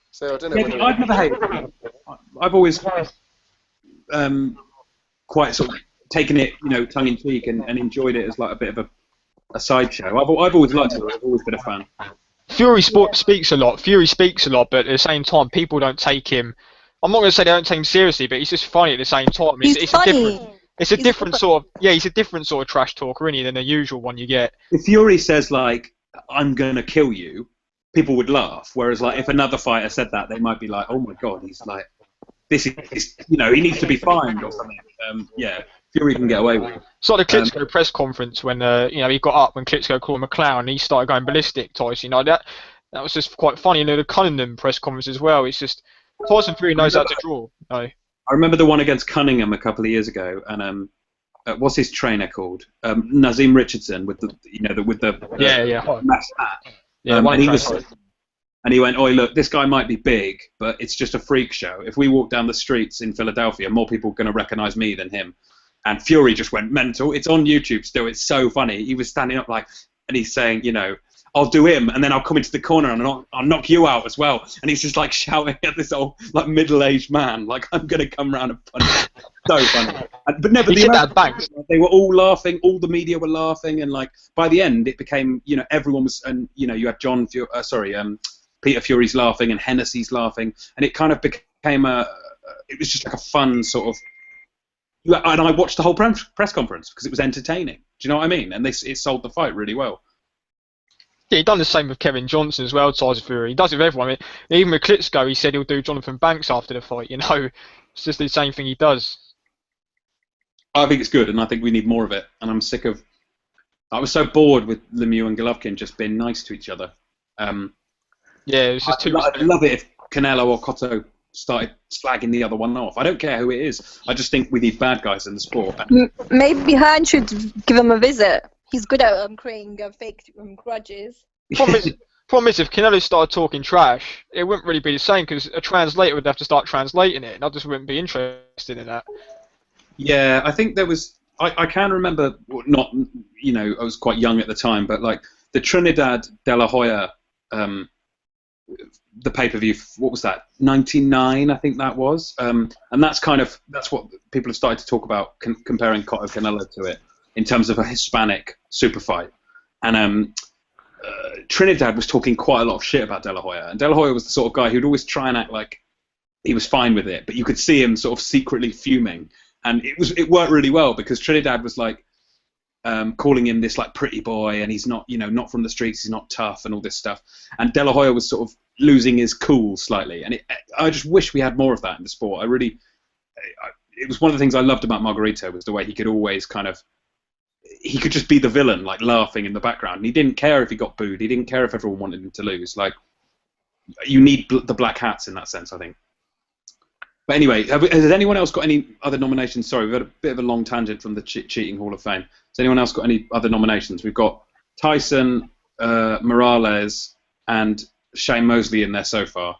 So I don't know. Yeah, I've never hated him. I've always quite sort of taken it, tongue in cheek and enjoyed it as like a bit of a sideshow. I've always liked it. I've always been a fan. Fury speaks a lot, but at the same time, people don't take him. I'm not going to say they don't take him seriously, but he's just funny at the same time. He's funny. He's a different sort of trash talker, isn't he, than the usual one you get. If Fury says like, "I'm gonna kill you," people would laugh. Whereas like if another fighter said that, they might be like, "Oh my god, he's like, this is he needs to be fined or something." Fury can get away with it. It's like the Klitschko press conference when he got up when Klitschko called him a clown and he started going ballistic. Tyson, that was just quite funny. The Cunningham press conference as well. It's just Tyson Fury knows how to draw. No. I remember the one against Cunningham a couple of years ago, and what's his trainer called? Nazim Richardson with the mesh hat. And he went, "Oi, look, this guy might be big, but it's just a freak show. If we walk down the streets in Philadelphia, more people are going to recognise me than him." And Fury just went mental. It's on YouTube still. It's so funny. He was standing up and he's saying, "I'll do him, and then I'll come into the corner and I'll knock you out as well." And he's just like shouting at this old middle-aged man, like, "I'm gonna come round and punch him." So funny. But no, but they were all laughing. All the media were laughing, and like by the end, it became everyone was, and you had Peter Fury's laughing and Hennessy's laughing, and it kind of became it was just like a fun sort of. And I watched the whole press conference because it was entertaining. Do you know what I mean? And it sold the fight really well. Yeah, he done the same with Kevin Johnson as well, Tyson Fury. He does it with everyone. I mean, even with Klitschko, he said he'll do Jonathan Banks after the fight. It's just the same thing he does. I think it's good, and I think we need more of it. And I'm sick of. I was so bored with Lemieux and Golovkin just being nice to each other. It's just too. I'd love it if Canelo or Cotto started slagging the other one off. I don't care who it is. I just think we need bad guys in the sport. Maybe Hearn should give him a visit. He's good at creating fake grudges. Problem is, if Canelo started talking trash, it wouldn't really be the same because a translator would have to start translating it, and I just wouldn't be interested in that. Yeah, I think there was I can remember, not, I was quite young at the time, but like the Trinidad De La Hoya, the pay-per-view, what was that? 99, I think that was. And that's what people have started to talk about, comparing Cotto Canelo to it in terms of a Hispanic super fight. And Trinidad was talking quite a lot of shit about De La Hoya, and De La Hoya was the sort of guy who'd always try and act like he was fine with it, but you could see him sort of secretly fuming, and it worked really well because Trinidad was like calling him this like pretty boy, and he's not, not from the streets, he's not tough, and all this stuff, and De La Hoya was sort of losing his cool slightly, and I just wish we had more of that in the sport. It was one of the things I loved about Margarito, was the way he could always he could just be the villain, like laughing in the background. And he didn't care if he got booed. He didn't care if everyone wanted him to lose. Like, you need the black hats in that sense, I think. But anyway, has anyone else got any other nominations? Sorry, we've had a bit of a long tangent from the Cheating Hall of Fame. Has anyone else got any other nominations? We've got Tyson, Morales, and Shane Mosley in there so far.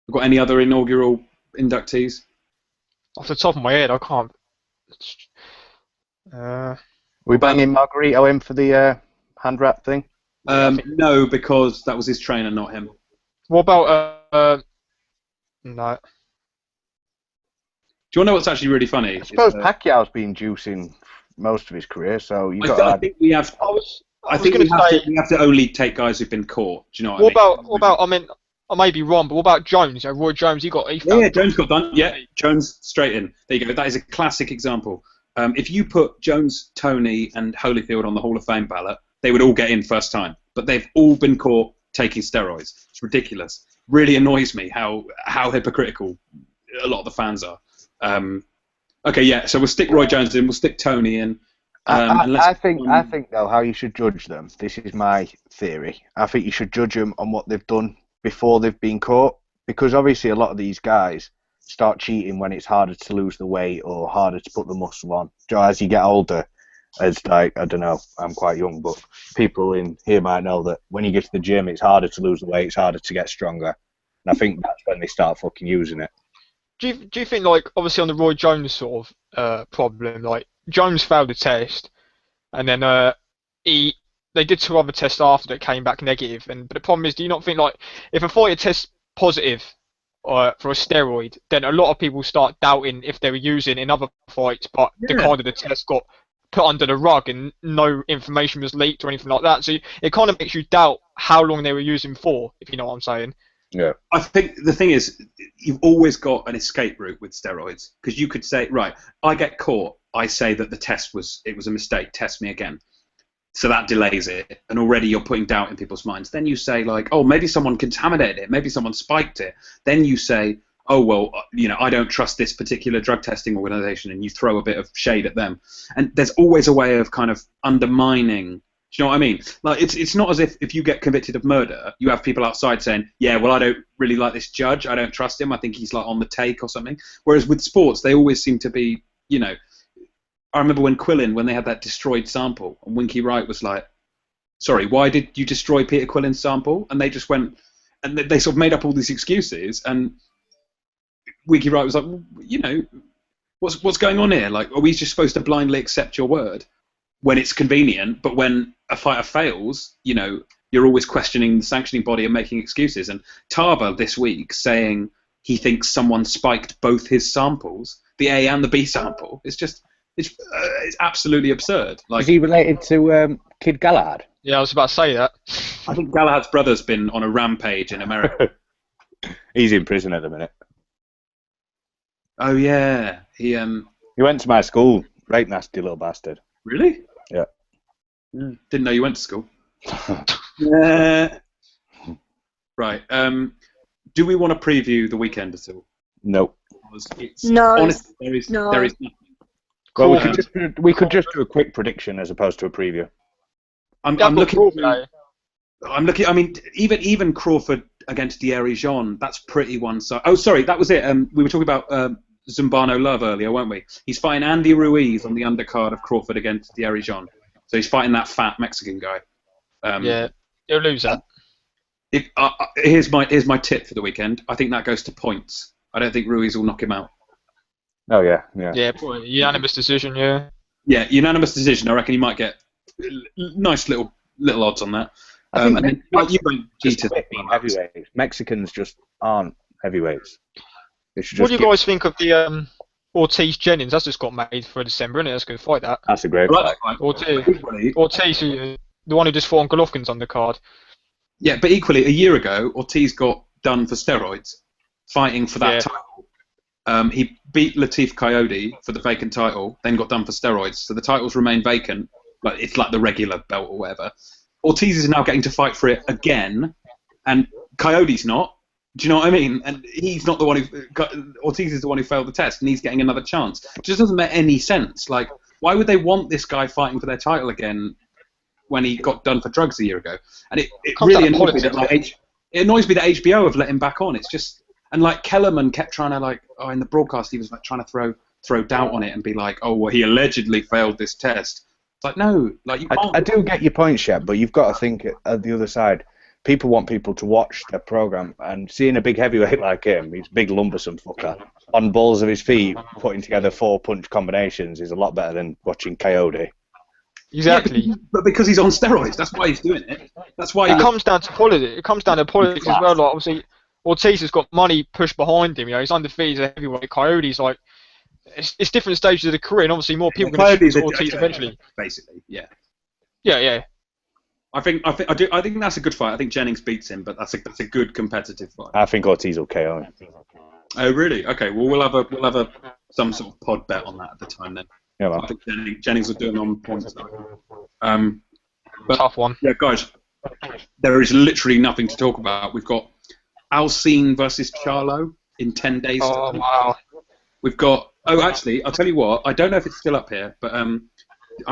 We've got any other inaugural inductees? Off the top of my head, I can't. We banging Margarito in for the hand wrap thing? No, because that was his trainer, not him. What about no? Do you want to know what's actually really funny? I suppose Pacquiao's been juicing most of his career, so you've got. I think we have. I think we have to only take guys who've been caught. Do you know what I mean? What about? I mean, I may be wrong, but what about Jones? Roy Jones, Yeah, Jones got done. Yeah, Jones straight in. There you go. That is a classic example. If you put Jones, Tony, and Holyfield on the Hall of Fame ballot, they would all get in first time. But they've all been caught taking steroids. It's ridiculous. Really annoys me how hypocritical a lot of the fans are. Okay, yeah. So we'll stick Roy Jones in. We'll stick Tony in. I think though, how you should judge them. This is my theory. I think you should judge them on what they've done before they've been caught, because obviously a lot of these guys start cheating when it's harder to lose the weight or harder to put the muscle on. So as you get older, as like, I don't know, I'm quite young, but people in here might know that when you get to the gym, it's harder to lose the weight, it's harder to get stronger. And I think that's when they start fucking using it. Do you think, like, obviously on the Roy Jones sort of problem, like, Jones failed the test, and then they did 2 other tests after that came back negative, but the problem is, do you not think, like, if a fighter tests positive for a steroid, then a lot of people start doubting if they were using in other fights, but the test got put under the rug and no information was leaked or anything like that. So it kind of makes you doubt how long they were using for, if you know what I'm saying. Yeah. I think the thing is, you've always got an escape route with steroids, because you could say, right, I get caught, I say that the test was a mistake, test me again. So that delays it, and already you're putting doubt in people's minds. Then you say, like, oh, maybe someone contaminated it, maybe someone spiked it. Then you say, oh, well, I don't trust this particular drug testing organization, and you throw a bit of shade at them. And there's always a way of kind of undermining. Do you know what I mean? Like, it's not as if you get convicted of murder, you have people outside saying, yeah, well, I don't really like this judge, I don't trust him, I think he's like on the take or something. Whereas with sports, they always seem to be, I remember when they had that destroyed sample, and Winky Wright was like, sorry, why did you destroy Peter Quillen's sample? And they just went, and they sort of made up all these excuses, and Winky Wright was like, well, what's going on here? Like, are we just supposed to blindly accept your word when it's convenient, but when a fighter fails, you're always questioning the sanctioning body and making excuses? And Tarver this week saying he thinks someone spiked both his samples, the A and the B sample. It's absolutely absurd. Like, is he related to Kid Galahad? Yeah, I was about to say that. I think Galahad's brother's been on a rampage in America. He's in prison at the minute. Oh yeah, he went to my school. Right, nasty little bastard. Really? Yeah. Didn't know you went to school. Yeah. Right. Do we want to preview the weekend at all? No. No. Honestly, there is nothing. Well, we could just do a quick prediction as opposed to a preview. I'm looking. I mean, even Crawford against Thierry Jean, that's pretty one-sided. Oh, sorry, that was it. We were talking about Zumbano Love earlier, weren't we? He's fighting Andy Ruiz on the undercard of Crawford against Thierry Jean. So he's fighting that fat Mexican guy. Yeah, he'll lose that. Here's my tip for the weekend. I think that goes to points. I don't think Ruiz will knock him out. Oh yeah. Yeah, probably unanimous decision. Yeah. Yeah, unanimous decision. I reckon you might get nice little odds on that. I think And then you won't just cheat quit being heavyweights. Mexicans just aren't heavyweights. They should What just do you guys think of the Ortiz Jennings? That's just got made for December, isn't it? That's a good fight, that. That's a great I fight. like that fight. Ortiz, the one who just fought on Golovkin's on the card. Yeah, but equally, a year ago, Ortiz got done for steroids, fighting for that title. He beat Latif Coyote for the vacant title, then got done for steroids. So the titles remain vacant, but it's like the regular belt or whatever. Ortiz is now getting to fight for it again, and Coyote's not. Do you know what I mean? And he's not the one who... Ortiz is the one who failed the test, and he's getting another chance. It just doesn't make any sense. Like, why would they want this guy fighting for their title again when he got done for drugs a year ago? And it really annoys me that, like, it annoys me that HBO have let him back on. It's just... And, like, Kellerman kept trying to, like... Oh, in the broadcast, he was, like, trying to throw doubt on it and be like, oh, well, he allegedly failed this test. It's like, no. Like, you can't... I do get your point, Shep, but you've got to think at the other side. People want people to watch their program, and seeing a big heavyweight like him, he's a big lumbersome fucker, on balls of his feet, putting together 4-punch combinations is a lot better than watching Coyote. Exactly. Yeah, but because he's on steroids, that's why he's doing it. That's why it comes down to politics. It comes down to politics as well. Like, obviously, Ortiz has got money pushed behind him. You know, he's undefeated as a heavyweight. Coyote's like, it's different stages of the career, and obviously more people are going to shoot Ortiz eventually. Basically, yeah. Yeah. I think that's a good fight. I think Jennings beats him, but that's a good competitive fight. I think Ortiz will KO him. Oh really? Okay. Well, we'll have some sort of pod bet on that at the time then. Yeah, well. I think Jennings will do it on points. But, tough one. Yeah, guys. There is literally nothing to talk about. We've got Alcine versus Charlo in 10 days. Oh wow. We've got. Oh, actually, I'll tell you what. I don't know if it's still up here, but I'm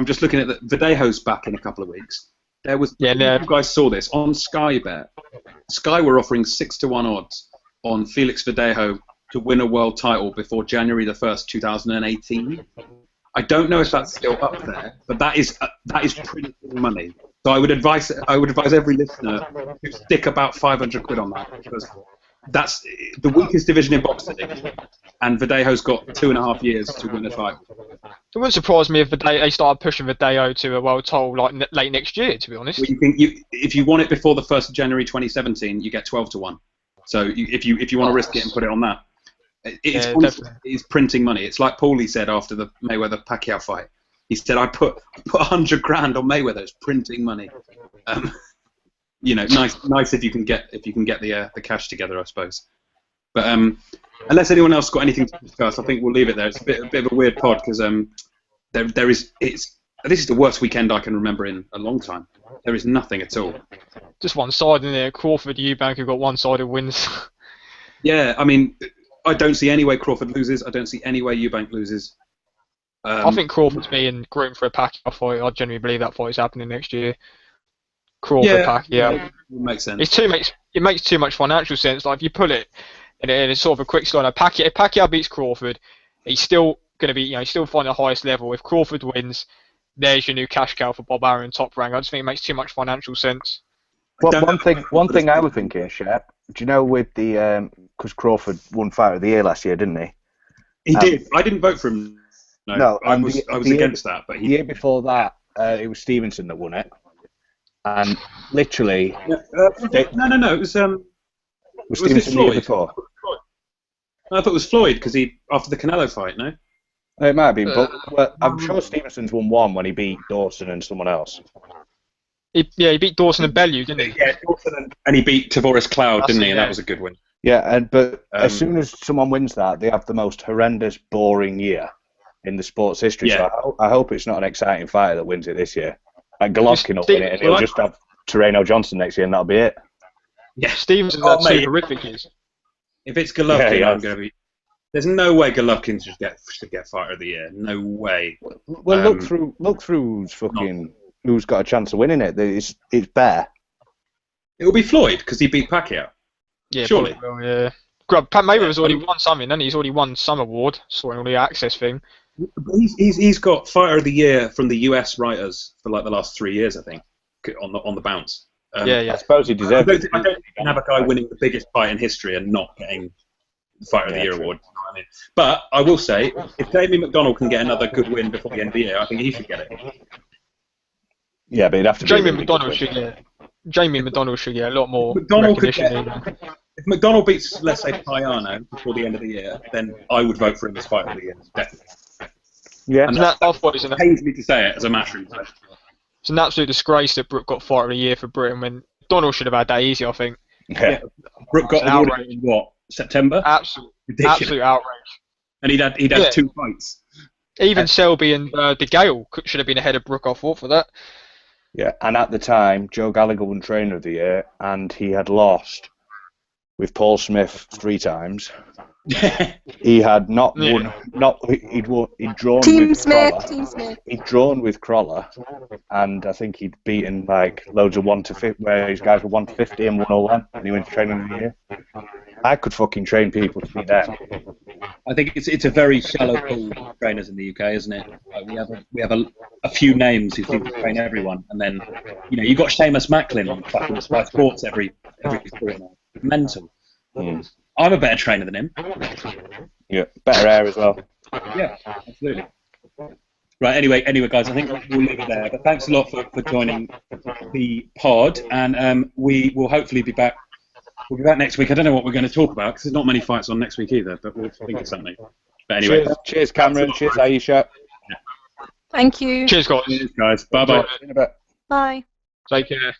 just looking at the Videjo's back in a couple of weeks. There was. You guys saw this on Sky Bet. Sky were offering 6-1 odds on Felix Videjo to win a world title before January the 1st, 2018. I don't know if that's still up there, but that is printing money. So I would advise every listener to stick about 500 quid on that, because that's the weakest division in boxing, and Videjo's got 2.5 years to win a title. It wouldn't surprise me if they started pushing Videjo to a world title like late next year, to be honest. Well, if you want it before the 1st of January 2017, you get 12-1. So if you want to risk it and put it on that, it's printing money. It's like Paulie said after the Mayweather-Pacquiao fight. He said, "I put 100 grand on Mayweather. It's printing money." Nice if you can get the cash together, I suppose. But unless anyone else got anything to discuss, I think we'll leave it there. It's a bit of a weird pod because this is the worst weekend I can remember in a long time. There is nothing at all. Just one side in there. Crawford, Eubank have got one-sided wins. Yeah, I mean, I don't see any way Crawford loses. I don't see any way Eubank loses. I think Crawford's being groomed for a Pacquiao fight. I genuinely believe that fight is happening next year. Crawford, Pacquiao. It makes sense. It makes too much financial sense. Like if you put it in a sort of a quick slide, if Pacquiao beats Crawford, he's still going to be, he's still finding the highest level. If Crawford wins, there's your new cash cow for Bob Arum, top rank. I just think it makes too much financial sense. Well, one thing I was thinking, Shep, do you know with the because Crawford won Fighter of the Year last year, didn't he? He did. I didn't vote for him. No, I was against that. But the year before that, it was Stevenson that won it, and literally. No. It was Stevenson the year before. I thought it was Floyd because after the Canelo fight. No. It might have been, but I'm sure Stevenson's won one when he beat Dawson and someone else. He beat Dawson and Bellew, didn't he? Yeah, Dawson and he beat Tavoris Cloud, didn't he? And that was a good win. Yeah, but as soon as someone wins that, they have the most horrendous, boring year in the sports history. Yeah. So I hope it's not an exciting fighter that wins it this year. Like Golovkin will win it, and he'll just have Terreno Johnson next year, and that'll be it. Yeah, Stevenson's had two horrific years. If it's Golovkin, I'm going to be. There's no way Golovkin should get Fighter of the Year. No way. Well, look through who's got a chance of winning it. It's bare. It will be Floyd because he beat Pacquiao. Yeah, surely. Well, yeah. Pat Mayweather's already won something, hasn't he? He's already won some award, sorting all the access thing. He's got Fighter of the Year from the US writers for like the last 3 years, I think, on the bounce. Yeah. I suppose he deserves it. I don't think you can have a guy winning the biggest fight in history and not getting Fighter of the Year award. You know what I mean? But I will say, if Damien McDonnell can get another good win before the end of the year, I think he should get it. Yeah, but he'd have to be a Jamie really good McDonnell win. should get. Jamie McDonnell should get a lot more McDonnell could recognition. If McDonnell beats, let's say, Payano before the end of the year, then I would vote for him as Fighter of the Year, definitely. Yeah. And that pains me to say it as a matchroom player. It's an absolute disgrace that Brook got Fighter of the Year for Britain when McDonnell should have had that easy, I think. Yeah. Brook got It's an awarded outrage. in what, September? Ridiculous. Absolute outrage. And he'd had Yeah. 2 fights. Even Selby and De Gale should have been ahead of Brook, I thought, for that. Yeah, and at the time, Joe Gallagher won Trainer of the Year, and he had lost with Paul Smith 3 times. He had not won, he'd drawn Team with Smith, Crawler. Team Smith. He'd drawn with Crawler, and I think he'd beaten like loads of 1 to 50, where his guys were 1 to 50 and 101, and he went to Trainer of the Year. I could fucking train people to beat them. I think it's a very shallow pool of trainers in the UK, isn't it? Like we have a few names who seem to train everyone, and then you got Seamus Macklin on fucking Sky Sports every fortnight. Mental. I'm a better trainer than him. Yeah, better air as well. Yeah, absolutely. Right. Anyway, guys, I think we'll leave it there. But thanks a lot for joining the pod, and we will hopefully be back. We'll be back next week. I don't know what we're going to talk about because there's not many fights on next week either, but we'll think of something. But anyway. Cheers Cameron. Cheers, Aisha. Thank you. Cheers, guys. Cheers, guys. Bye-bye. In a bit. Bye. Take care.